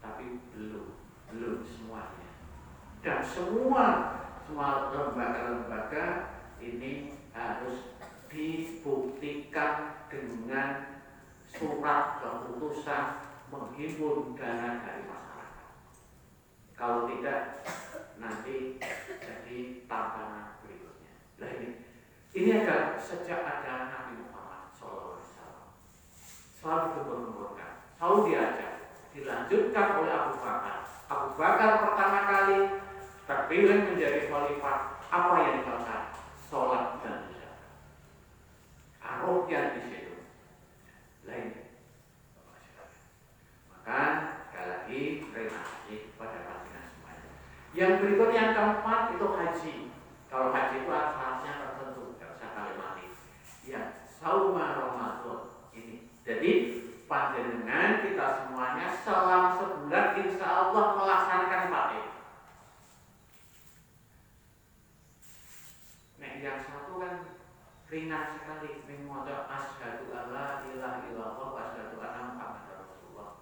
tapi belum semuanya. Dan semua lembaga-lembaga ini harus dibuktikan dengan surat keputusan menghimpun dana dari masyarakat. Kalau tidak, nanti jadi tantangan berikutnya. Nah ini adalah sejak ada Nabi Muhammad SAW selalu dibenturkan, selalu diajak, dilanjutkan oleh Abu Bakar. Abu Bakar pertama kali terpilih menjadi khalifah. Apa yang dilakukan? Sholat dan zakat. Arahnya di situ. Lain. Maka sekali lagi terima kasih kepada Yang berikut yang keempat itu haji. Kalau haji itu syaratnya tertentu, tidak usah kalimat ya, sauma Ramadan ini. Jadi panjenengan kita semuanya selama sebulan insya Allah melaksanakan pakai. Nah yang satu kan ringan sekali, mengucap asyhadu alla ilaha illallah wa asyhadu anna muhammadar rasulullah.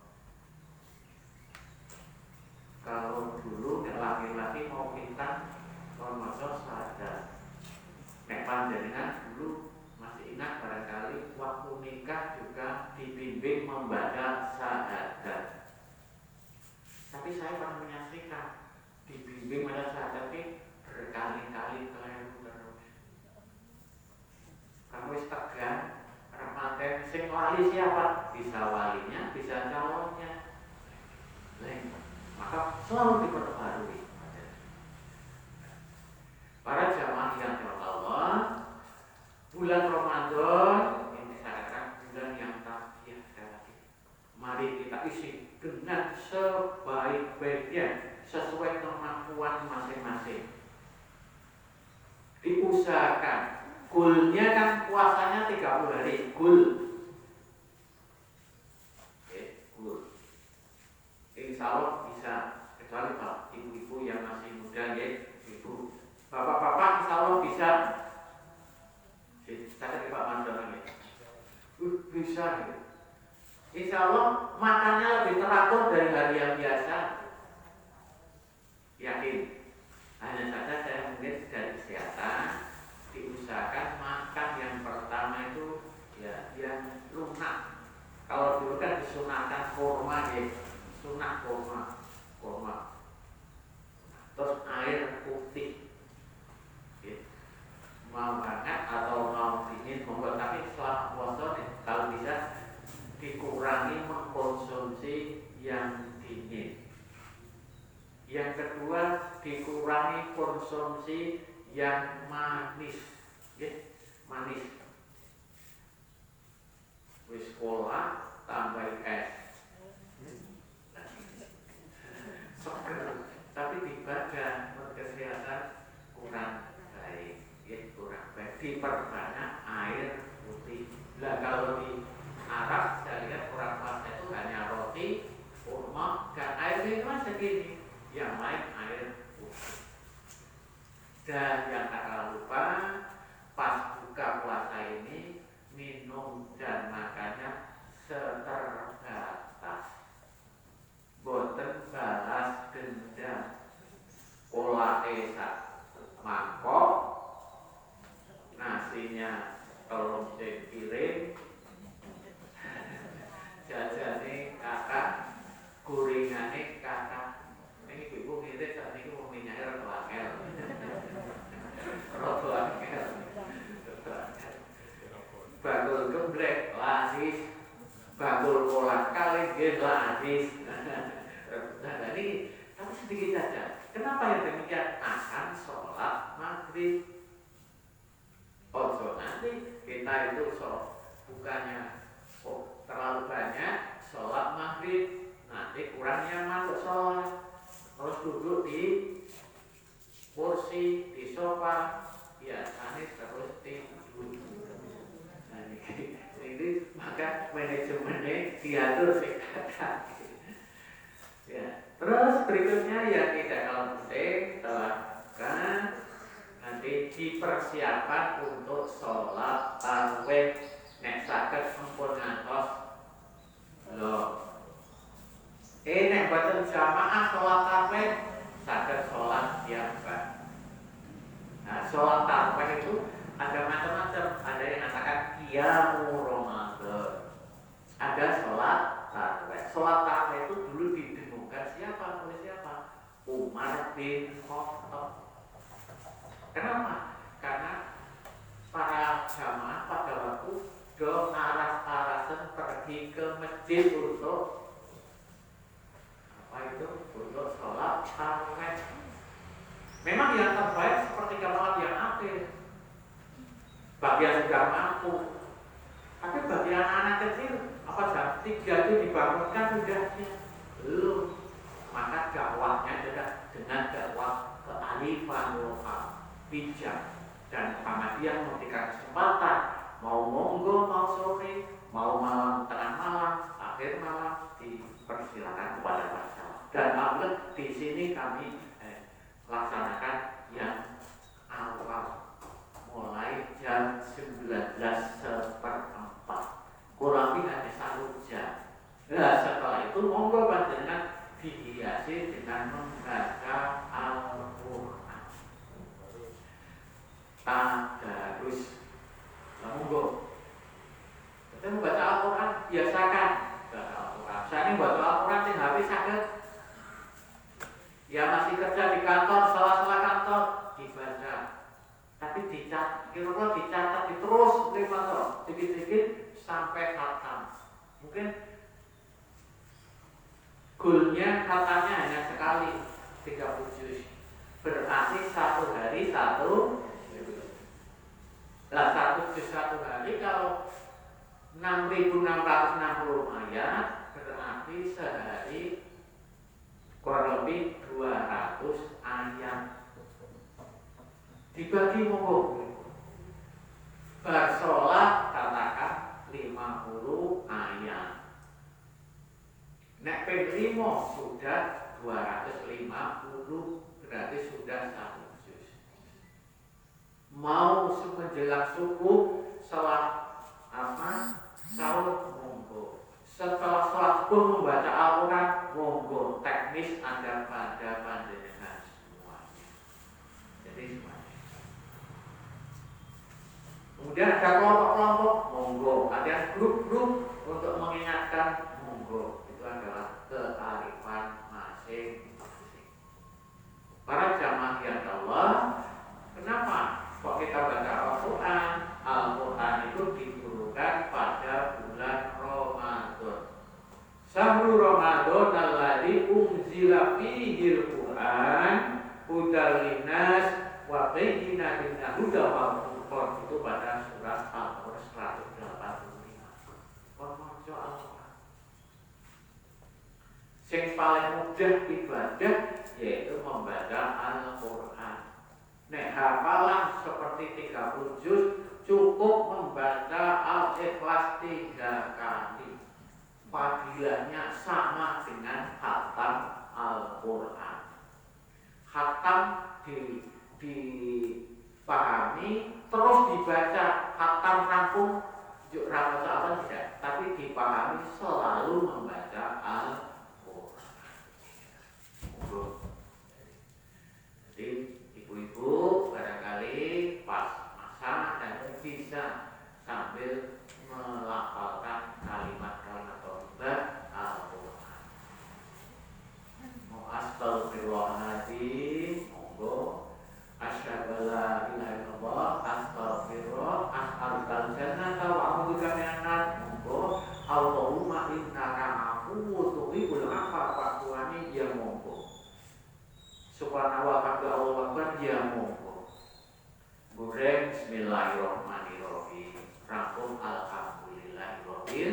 Kalau dulu laki-laki mau minta Ramadan sadar. Nek panjenengan dulu masih ingat barangkali waktu nikah juga dibimbing membaca syahadat. Tapi saya pernah menyaksikan dibimbing membaca syahadat ini berkali-kali keliru terus. Kamu wis tegang, Ramadan sing wali siapa? Bisa walinya, bisa calonnya. Maka selalu diperbarui. Para jamaah yang dirahmati Allah, bulan Ramadan ini dikatakan bulan yang terakhir sekali. Mari kita isi dengan sebaik-baiknya sesuai kemampuan masing-masing. Diusahakan. Goalnya kan puasanya 30 hari. Goal. Goal. Insya Allah bisa, kecuali Pak ibu-ibu yang masih muda ya, ibu. Bapak-bapak insya Allah bisa. Saya Pak Mandor ini. Bisa gitu. Insya Allah makannya lebih teratur dari hari yang biasa. Yakin. Hanya saja saya mungkin dari kesehatan diusahakan makan yang pertama itu ya yang lunak. Kalau dulu kan disunahkan kurma ya, sunah kurma. Terus air putih. Mau hangat atau mau dingin membuat, tapi setelah puasa kalau bisa dikurangi mengkonsumsi yang dingin. Yang kedua dikurangi konsumsi yang manis, manis. Wis sekolah tambah es, seger, tapi di badan kesehatan kurang baik. Kurang baik, diperbanyak air putih. Nah kalau di Arab saya lihat orang puasa itu hanya roti, kurma, dan air minuman segini, yang lain air putih. Dan yang tak kalah lupa, pas buka puasa ini minum dan makannya seterbatas. Boten balas dendam. Pola esak mangkok, nasinya telung piring, jajane kakak, gorengannya kakak. Ini ibu ngirit saat ini mau minyaknya roto angel. Bakul gemblek lasis, bakul kolak kali lasis. Nah ini tapi sedikit saja. Kenapa yang demikian? Akan sholat maghrib. Ojo nanti kita itu bukannya terlalu banyak sholat maghrib, nanti kurang nyaman untuk sholat. Terus duduk di kursi, di sofa, biasanya terus tidur. Nah, ini maka manajemennya diatur sekali. Ya. Terus berikutnya yang tidak kalah penting telah nanti dipersiapkan untuk sholat tarawih. Nek saged ampun ngantos loh. Nek boten jamaah sholat tarawih saged sholat biasa. Nah, sholat tarawih itu ada macam-macam. Ada yang mengatakan qiyamu Ramadan. Ada sholat tarawih. Sholat tarawih itu dulu didengungkan siapa? Oleh siapa? Umar bin Khattab. Kenapa? Karena para jamaah pada waktu do aras-arasan pergi ke masjid untuk apa itu? Untuk sholat tarawih. Memang yang terbaik seperti sholat yang akhir. Bagi yang sudah mampu. Tapi bagi anak kecil, apa jam 3 itu dibangunkan sudah belum. Maka dakwahnya sudah dengan dakwah kearifan lokal bijak, dan Muhammadiyah memberikan kesempatan mau monggo, mau sore, mau malam, tengah malam, akhir malam, dipersilakan kepada masyarakat. Dan outlet di sini kami laksanakan yang awal mulai jam 19:04, kurang lebih hanya 1 jam. Nah, setelah itu monggo panjenengan dihiasi dengan membaca Al-Quran. Tadarus. Monggo. Kita membaca Al-Quran, biasakan baca Al-Quran. Saya ini baca Al-Quran sing habis saged. Ya masih kerja di kantor, sela-sela kantor dibaca. Tapi dicatat, kira-kira dicatat terus dikit-dikit sampai khatam. Mungkin goalnya katanya hanya sekali 30 juz. Berarti 1 hari 1. Nah, 1 juz 1 hari kalau 6.660 ayat, berarti sehari kurang lebih 200 ayat. Dibagi monggo. Bersolat katakan 50 ayat. Nek ping 5 sudah 250, berarti sudah 1 juz. Mau menjelang subuh salat sahur monggo. Setelah salat subuh membaca Al-Quran monggo. Teknis ada pada panjenengan semuanya. Jadi semuanya. Kemudian ada kelompok-kelompok monggo. Ada grup-grup untuk mengingatkan monggo. Itu adalah kearifan masing-masing. Para jamaah yang Allah, kenapa kok kita baca Al-Quran? Al-Quran itu diturunkan pada bulan Ramadan. Syahrul Ramadan alladzi unzila fihi al-Quran hudal linnas wa bayyinatin minal huda wal furqan. Itu pada surat Al-Qur'an 185. Maca Al-Quran. Yang paling mudah ibadah yaitu membaca Al-Quran. Nek hafalan seperti 30 juz, cukup membaca Al-Ikhlas 3 kali. Fadilahnya sama dengan khatam Al-Quran. Khatam dipahami terus dibaca, khatam rampung juk rapat apa tidak, tapi dipahami selalu membaca Al-Quran. Jadi ibu-ibu barangkali pas masa dan bisa sambil melafalkan kalimat-kalimat thayyibah Al-Quran. Astagfirullahaladzim, monggo. Asyhadu alla ilaha illallah, astaghfirullah, as'alukal jannata wa a'udzubika minan nar, monggo. Allahumma innaka afuwwun tuhibbul afwa fa'fu anni, ya monggo. Subhanallah, Allahu akbar, ya monggo. Goreng bismillahirrahmanirrahim. Rampung alhamdulillahirabbil.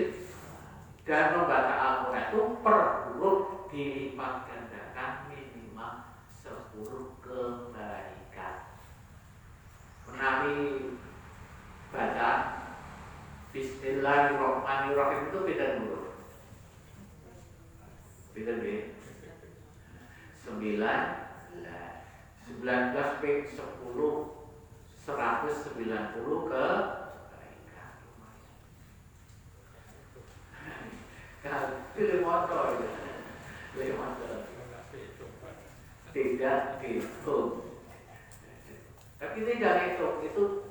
Dan membaca Al-Quran itu per huruf dilipat gandakan minimal 10 kebaikan. Menawi baca Bismillahirrahmanirrahim itu beda huruf. Beda deh. 19 ping 10 190 kebaikan. Kalau pilih motor tidak dihitung. Tapi tidak hitung, itu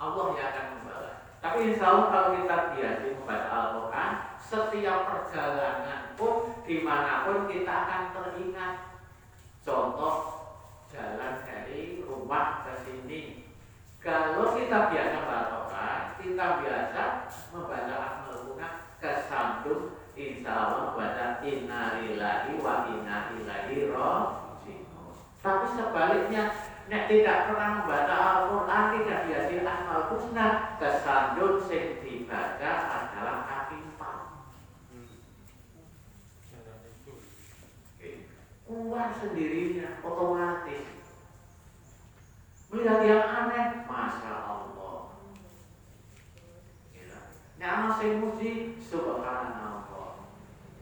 Allah yang akan membalas. Tapi insya Allah kalau kita biasa membaca Al-Quran, setiap perjalanan pun dimanapun kita akan teringat. Contoh jalan dari rumah ke sini. Kalau kita biasa membaca, kita biasa membaca Al-Quran kesandung, insya Allah membaca inna lillahi wa inna ilaihi raji'un. Tapi sebaliknya, nek tidak pernah membaca Al-Quran, tidak biasa Asmaul Husna, kesandung sing dibaca adalah kaki 4. keluar sendirinya, otomatis. Melihat yang aneh, Masya Allah. Nyama sing muji, subhanallah.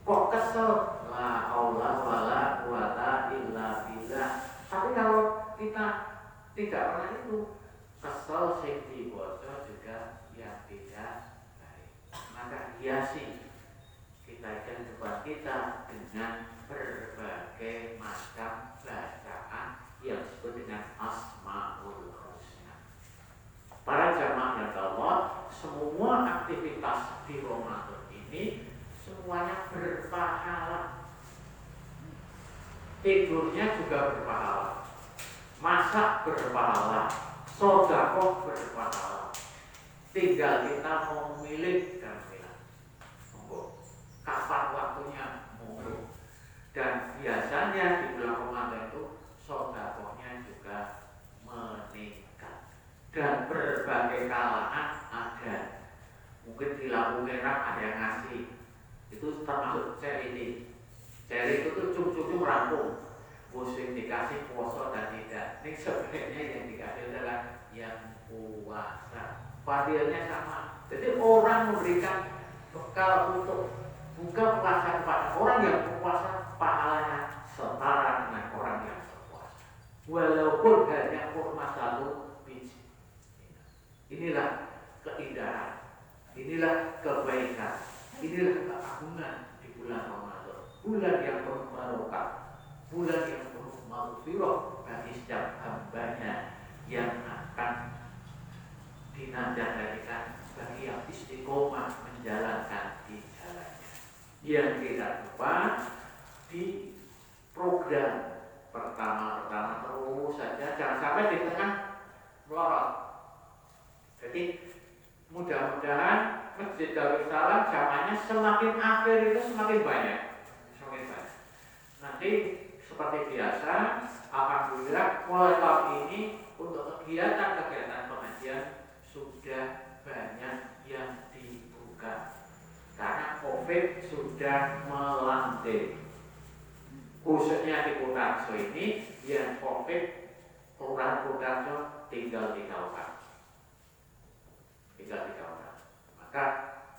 Kok kesel? La haula wala quwata illa billah. Tapi kalau kita tidak pernah itu, kesel sing diwoco juga yang tidak baik. Maka hiasi kita kehidupan kita dengan berbagai macam bacaan yang disebut dengan Asmaul Husna. Para jamaah yang Allah, semua aktivitas di Ramadan ini semuanya berpahala. Tidurnya juga berpahala, masak berpahala, sedekah berpahala. Tinggal kita mau memilih dan bilang, monggo, kapan waktunya monggo. Dan biasanya di bulan Ramadan itu sedekahnya juga meningkat. Dan berbagai kalangan ada. Mungkin di lampu merah ada yang ngasih. Itu termasuk charity. Charity itu tuh cum-cum rampung. Muslim dikasih puasa dan tidak. Ini sebenarnya yang dikasih adalah yang puasa. Fadilnya sama. Jadi orang memberikan bekal untuk buka puasa kepada orang yang berpuasa, pahalanya setara dengan orang yang berpuasa. Walaupun hanya kurma 1 biji. Inilah keindahan. Inilah kebaikan. Inilah keagungan di bulan Ramadan. Bulan yang penuh barokah. Bulan yang penuh maghfirah bagi setiap hambanya yang akan dinajatkan bagi yang istiqomah menjalankan di jalannya. Yang tidak lupa di program pertama terus saja, jangan sampai di tengah melorot. Jadi mudah-mudahan Masjid Darul Salam zamannya semakin akhir itu semakin banyak. Nanti seperti biasa, alhamdulillah mulai tahun ini untuk kegiatan-kegiatan pengajian sudah banyak yang dibuka karena COVID sudah melandai. Khususnya di Kutarso ini yang COVID, Kelurahan Kutarso tinggal 3 orang. Maka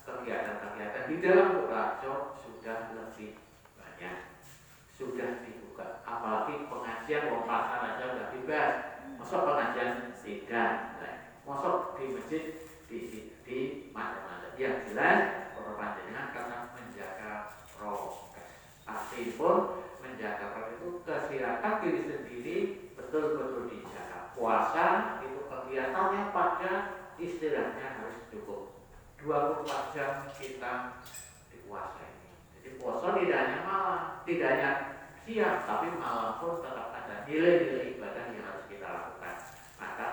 kegiatan-kegiatan di dalam Kutarso sudah lebih banyak, sudah dibuka. Apalagi pengajian pasar aja sudah bebas. Masuk pengajian tidak, masuk di masjid di mana-mana. Yang jelas perpanjangan karena menjaga prokes. Pasti pun menjaga prokes itu kesehatan diri sendiri betul-betul dijaga. Puasa itu kegiatannya pada istilahnya harus cukup 24 jam kita dikuasai. Jadi puasa tidak hanya malam, tidak hanya siang, tapi malam pun tetap ada nilai-nilai ibadah yang harus kita lakukan. Maka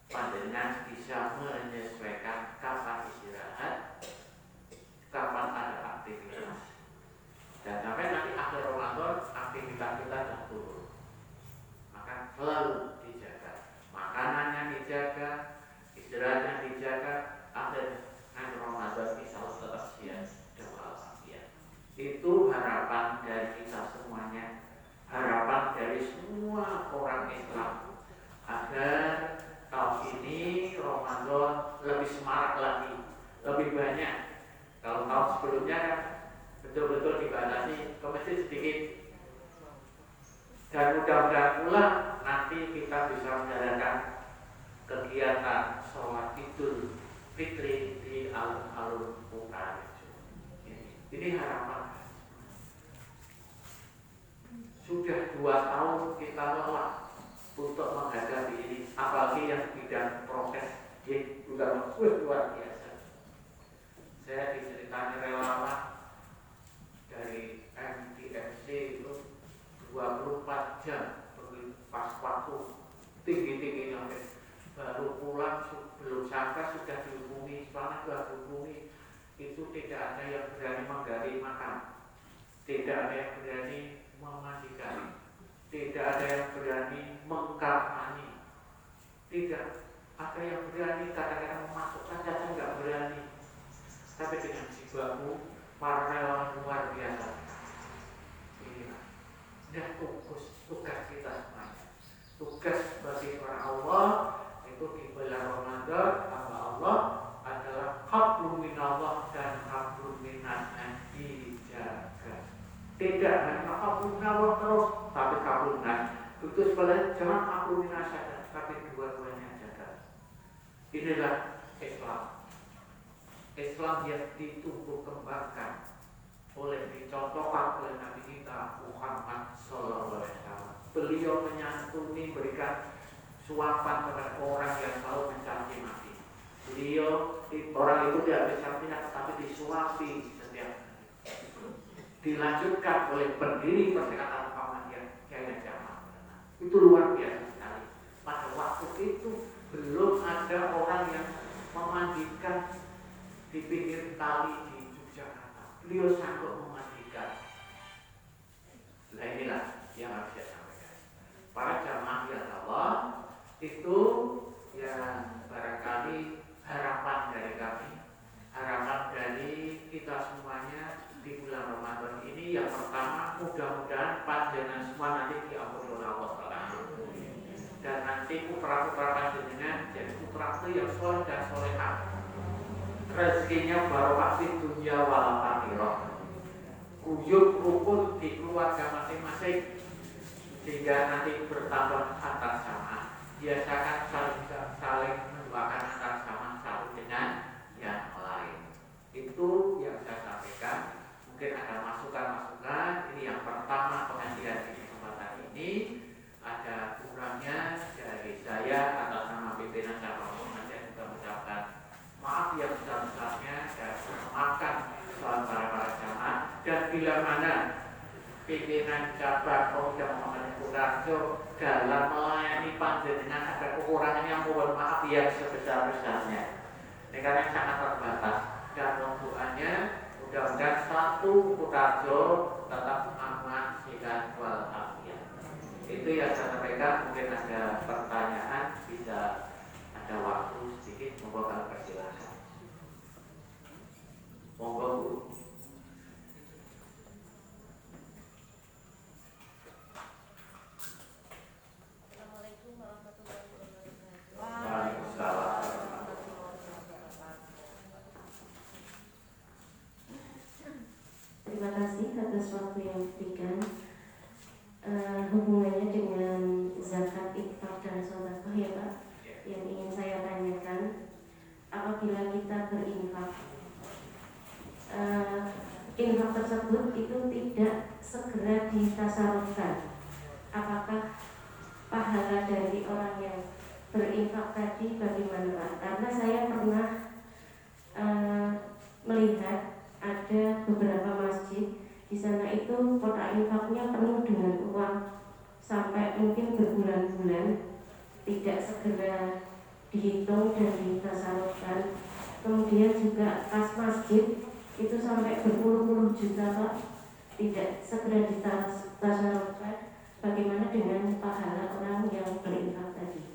panjenengan bisa menyesuaikan kapan istirahat, kapan ada aktivitas. Dan sampai nanti akhir Ramadan aktivitas kita sudah turun. Maka selalu dijaga, makanannya dijaga, istirahatnya dijaga, akhir Ramadan bisa tetap siap dan walafiat. Itu harapan dari kita semuanya, harapan dari semua orang Islam agar tahun ini Ramadan lebih semarak lagi, lebih banyak. Kalau tahun sebelumnya kan betul-betul dibatasi ke masjid sedikit. Dan mudah-mudahan pula nanti kita bisa menjalankan kegiatan sholat Idul Fitri di alun-alun Kutarjo. Ini harapan. Sudah 2 tahun kita lelah untuk menghadapi ini, apalagi yang bidang proses juga luar biasa. Saya diceritani relawan dari MTMC itu 24 jam pas waktu tinggi-tingginya, baru pulang belum sampai sudah dihubungi, setelah sudah dihubungi itu tidak ada yang berani menggali makam, tidak ada yang berani memandikan, tidak ada yang berani mengkamani, tidak ada yang berani kadang-kadang memasukkan saja nggak berani. Tapi dengan jiwaku para relawan luar biasa. Inilah dan tugas kita semuanya. Tugas bagi orang Allah itu di bulan Ramadan hamba Allah adalah hablum minallah dan hablum minnas dijaga. Tidak hanya hablum minallah terus, tapi hablum minnas itu sebenarnya jangan hablum minnas saja, tapi dua-duanya jaga. Inilah Islam. Islam yang ditumbuh kembangkan dicontohkan oleh Nabi kita Muhammad SAW. Beliau menyantuni, berikan suapan kepada orang yang selalu mencaci maki. Beliau, orang itu tidak mencaci maki, tetapi disuapi setiap hari. Dilanjutkan oleh pendiri Perserikatan Muhammadiyah Kiai Haji Ahmad Dahlan. Itu luar biasa sekali. Pada waktu itu belum ada orang yang memandikan di pinggir kali di Yogyakarta. Beliau sanggup memandikan. Nah inilah yang harus saya sampaikan. Para jamaah yang Allah itu yang barangkali harapan dari kami, harapan dari kita semuanya di bulan Ramadan ini. Yang pertama, mudah-mudahan panjenengan semua nanti diampuni oleh Allah Taala. Dan nanti putra-putra panjenengan jadi putra yang soleh dan solehah. Rezekinya barokah di dunia wal akhirah. Guyub rukun di keluarga masing-masing sehingga nanti bertambah antar sama. Biasakan saling mendoakan antar sama satu dengan yang lain. Itu yang saya sampaikan. Mungkin ada masukan-masukan. Ini yang pertama pengajian di kesempatan ini. Ada kurangnya dari saya atas nama pimpinan cabang pengajian juga mengucapkan maaf yang besar-besarnya dan memaafkan para jamaah. Dan bila mana pimpinan cabang Pemuda Muhammadiyah Purworejo dalam melayani panjenengan ada kekurangannya, mohon maaf yang sebesar-besarnya. Karena sangat terbatas dan doanya mudah-mudahan satu Purworejo tetap aman, sehat walafiat. Itu yang saya sampaikan. Mungkin ada pertanyaan, bisa ada waktu sedikit, monggo kami persilakan. Monggo Bu. Assalamualaikum warahmatullahi wabarakatuh. Waalaikumsalam. Terima kasih atas waktu yang diberikan. Hubungannya dengan zakat, infak dan sedekah ya Pak, yang ingin saya tanyakan, apabila kita berinfak, infak tersebut itu tidak segera ditasarufkan, apakah pahala dari orang yang berinfak tadi bagaimana Pak? Karena saya pernah melihat ada beberapa masjid di sana itu kotak infaknya penuh dengan uang sampai mungkin berbulan-bulan, tidak segera dihitung dan ditasarufkan. Kemudian juga kas masjid itu sampai berpuluh-puluh juta Pak, tidak segera ditasarufkan. Bagaimana dengan pahala orang yang berinfak tadi?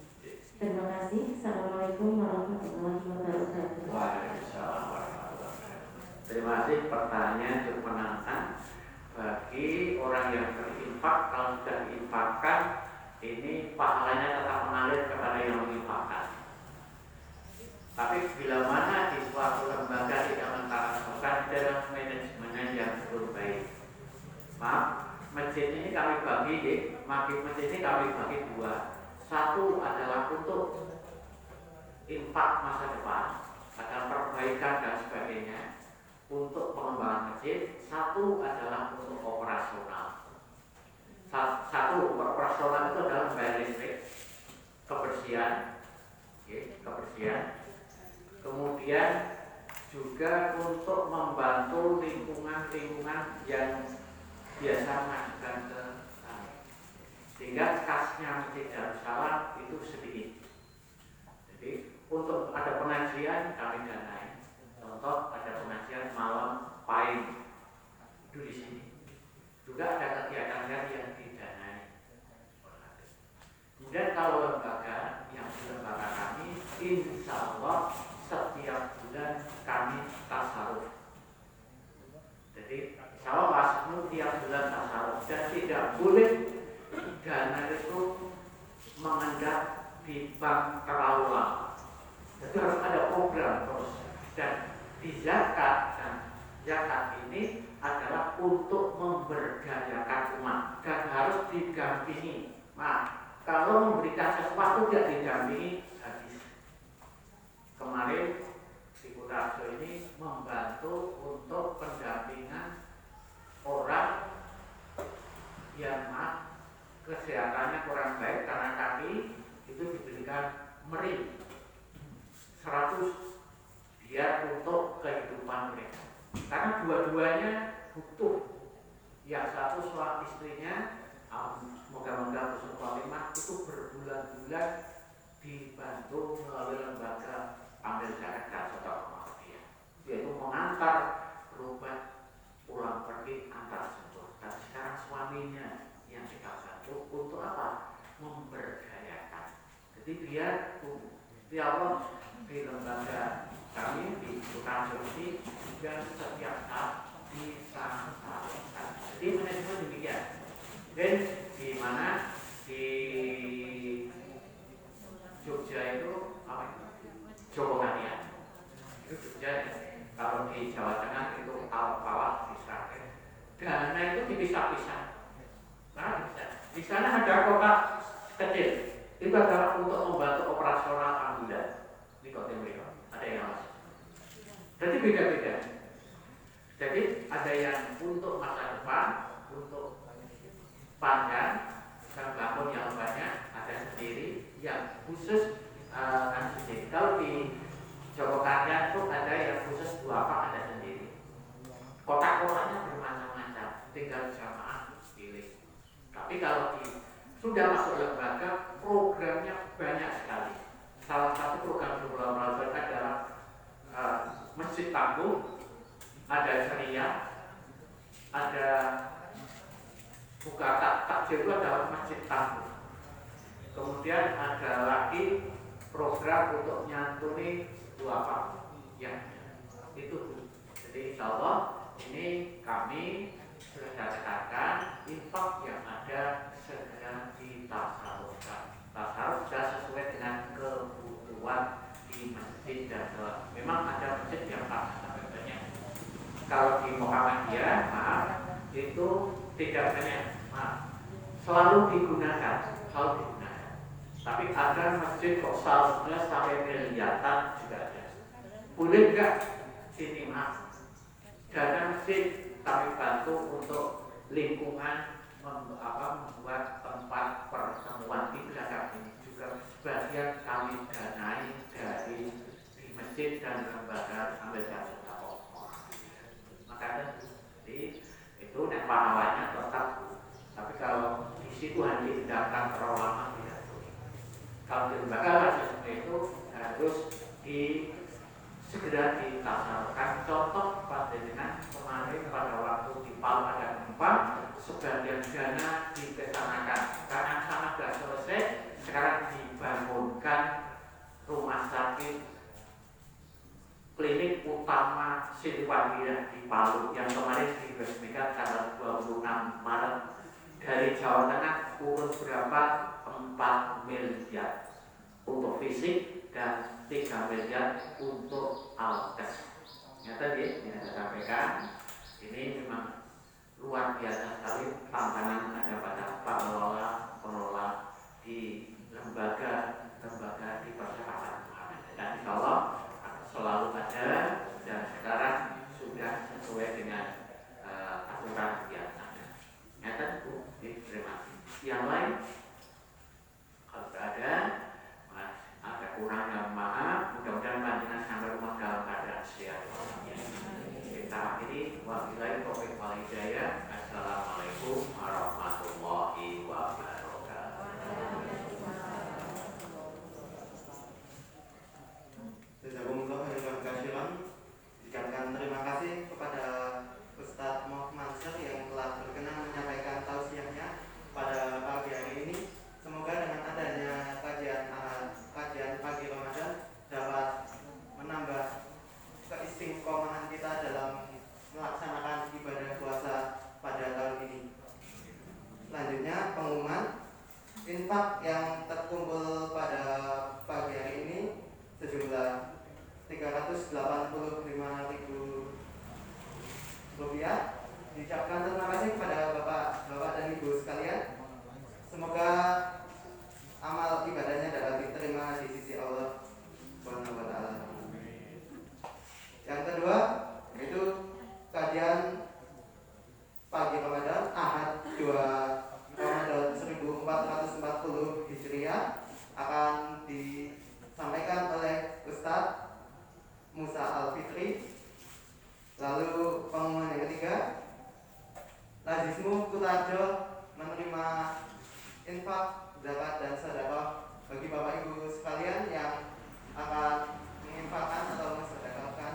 Terima kasih. Assalamualaikum warahmatullahi wabarakatuh. Waalaikumsalam warahmatullahi wabarakatuh. Terima kasih, pertanyaan cukup menantang bagi orang yang berinfak. Kalau sudah diinfakkan, ini pahalanya tetap mengalir kepada yang menginfakkan. Tapi bila mana di suatu lembaga tidak mentasarufkan dalam manajemennya yang belum baik, maaf, masjid ini kami bagi, masjid ini kami bagi dua. Satu adalah untuk infak masa depan, ada perbaikan dan sebagainya untuk pengembangan masjid. Satu adalah untuk operasional. Satu operasional itu adalah bayar listrik, kebersihan, kebersihan. Kemudian juga untuk membantu lingkungan yang biasa mengajukan ke kami, sehingga kasnya Masjid Darussalam itu sedikit. Jadi untuk ada pengajian kami danai. Contoh ada pengajian malam pain itu di sini. Juga ada kegiatan yang didanai. Kemudian kalau lembaga yang di lembaga kami, insya Allah setiap bulan kami tasaruf. Jadi insya Allah tiap bulan tasaruf. dan tidak boleh dana itu mengendap di bank terlalu lama. Jadi harus ada program terus. Dan di zakat, dan zakat ini adalah untuk memberdayakan umat dan harus didampingi. Nah, kalau memberikan sesuatu tidak didampingi, habis. Kemarin di Kutarso ini membantu untuk pendampingan orang yang kesehatannya kurang baik karena kaki itu diberikan meri 100 biar untuk kehidupan mereka. Karena dua-duanya butuh. Yang satu suami istrinya, moga-moga husnul khotimah, itu berbulan-bulan dibantu melalui lembaga ambil zakat dan sedekah Muhammadiyah, yaitu mengantar berobat pulang pergi antar jemput. Dan sekarang suaminya yang kita bantu untuk apa? Memberdayakan. Jadi biar Allah di lembaga kami di Kutarso ini dan setiap saat disalurkan. Jadi manajemen demikian. Dan di mana di Jogja itu apa? Jogokarian. Itu Jogja. Kalau di Jawa Tengah itu Al-Fawah di Sragen. Dana itu dipisah-pisah. Karena bisa. Di sana ada kotak kecil. Itu adalah untuk membantu operasional ambulan. Di kota mereka ada yang lain. Jadi beda-beda. Jadi ada yang untuk masa depan, untuk panjang, dan bangun yang banyak ada sendiri, yang khusus kan sendiri. Kalau di Jogokarian itu ada yang khusus duafa ada sendiri. Kotak-kotaknya bermacam-macam, tinggal jamaah pilih. Tapi kalau sudah masuk lembaga, programnya banyak sekali. Salah satu program global adalah Masjid Tangguh, ada ceria, ada buka takjil itu adalah Masjid Tangguh. Kemudian ada lagi program untuk nyantuni duafa, ya itu. Jadi insya Allah ini kami sudah katakan infak yang ada segera ditasarufkan. Tasaruf sudah sesuai dengan kebutuhan di masjid dan memang ada masjid yang tak banyak. Kalau di Muhammadiyah, itu tidak banyak, selalu digunakan. Tapi ada masjid kok salahnya sampai miliaran juga ada. Boleh enggak sini dana masjid kami bantu untuk lingkungan membuat tempat pertemuan di belakang ini juga sebagian kami danai dari di masjid dan lembaga ambil zakat. Makanya jadi itu nek pahalanya tetap. Tapi kalau di situ hanya ditinggalkan terlalu lama tidak boleh. Kalau di lembaga rasisme itu harus segera ditasarkan. Contoh panjenengan kemarin pada waktu di Palu ada gempa, sebagian dana dikesanakan karena sana sudah selesai. Sekarang dibangunkan rumah sakit klinik utama Siliwangi di Palu yang kemarin diresmikan tanggal 26 Maret. Dari Jawa Tengah urus berapa? 4 miliar untuk fisik dan 3 miliar untuk alkes. Nyata dia, ini saya sampaikan, ini memang luar biasa sekali tantangan ada pada pengelola di lembaga di perseratan Muhammad. Dan insya Allah selalu ada dan sekarang sudah sesuai dengan aturan yang ada. Nyata itu, terima kasih. Yang lain, kalau ada kurangnya maaf, mudah-mudahan panjenengan sampai rumah dalam keadaan sehat. Kita akhiri. infak yang terkumpul pada pagi hari ini sejumlah 385.000 rupiah. Diucapkan terima kasih kepada Bapak dan Ibu sekalian. Semoga amal ibadahnya dapat diterima di sisi Allah Subhanahu wa taala. Yang kedua yaitu kajian pagi Ramadan Ahad 2 Ramadan 1440 Hijriah akan disampaikan oleh Ustadz Musa Al-Fitri. Lalu pengumuman yang ketiga, Lazismu Kutarjo menerima infak, zakat dan sedekah bagi Bapak Ibu sekalian yang akan menginfakkan atau mensedekahkan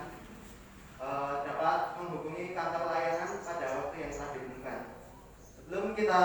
dapat menghubungi kantor layanan pada waktu yang telah ditentukan. Sebelum kita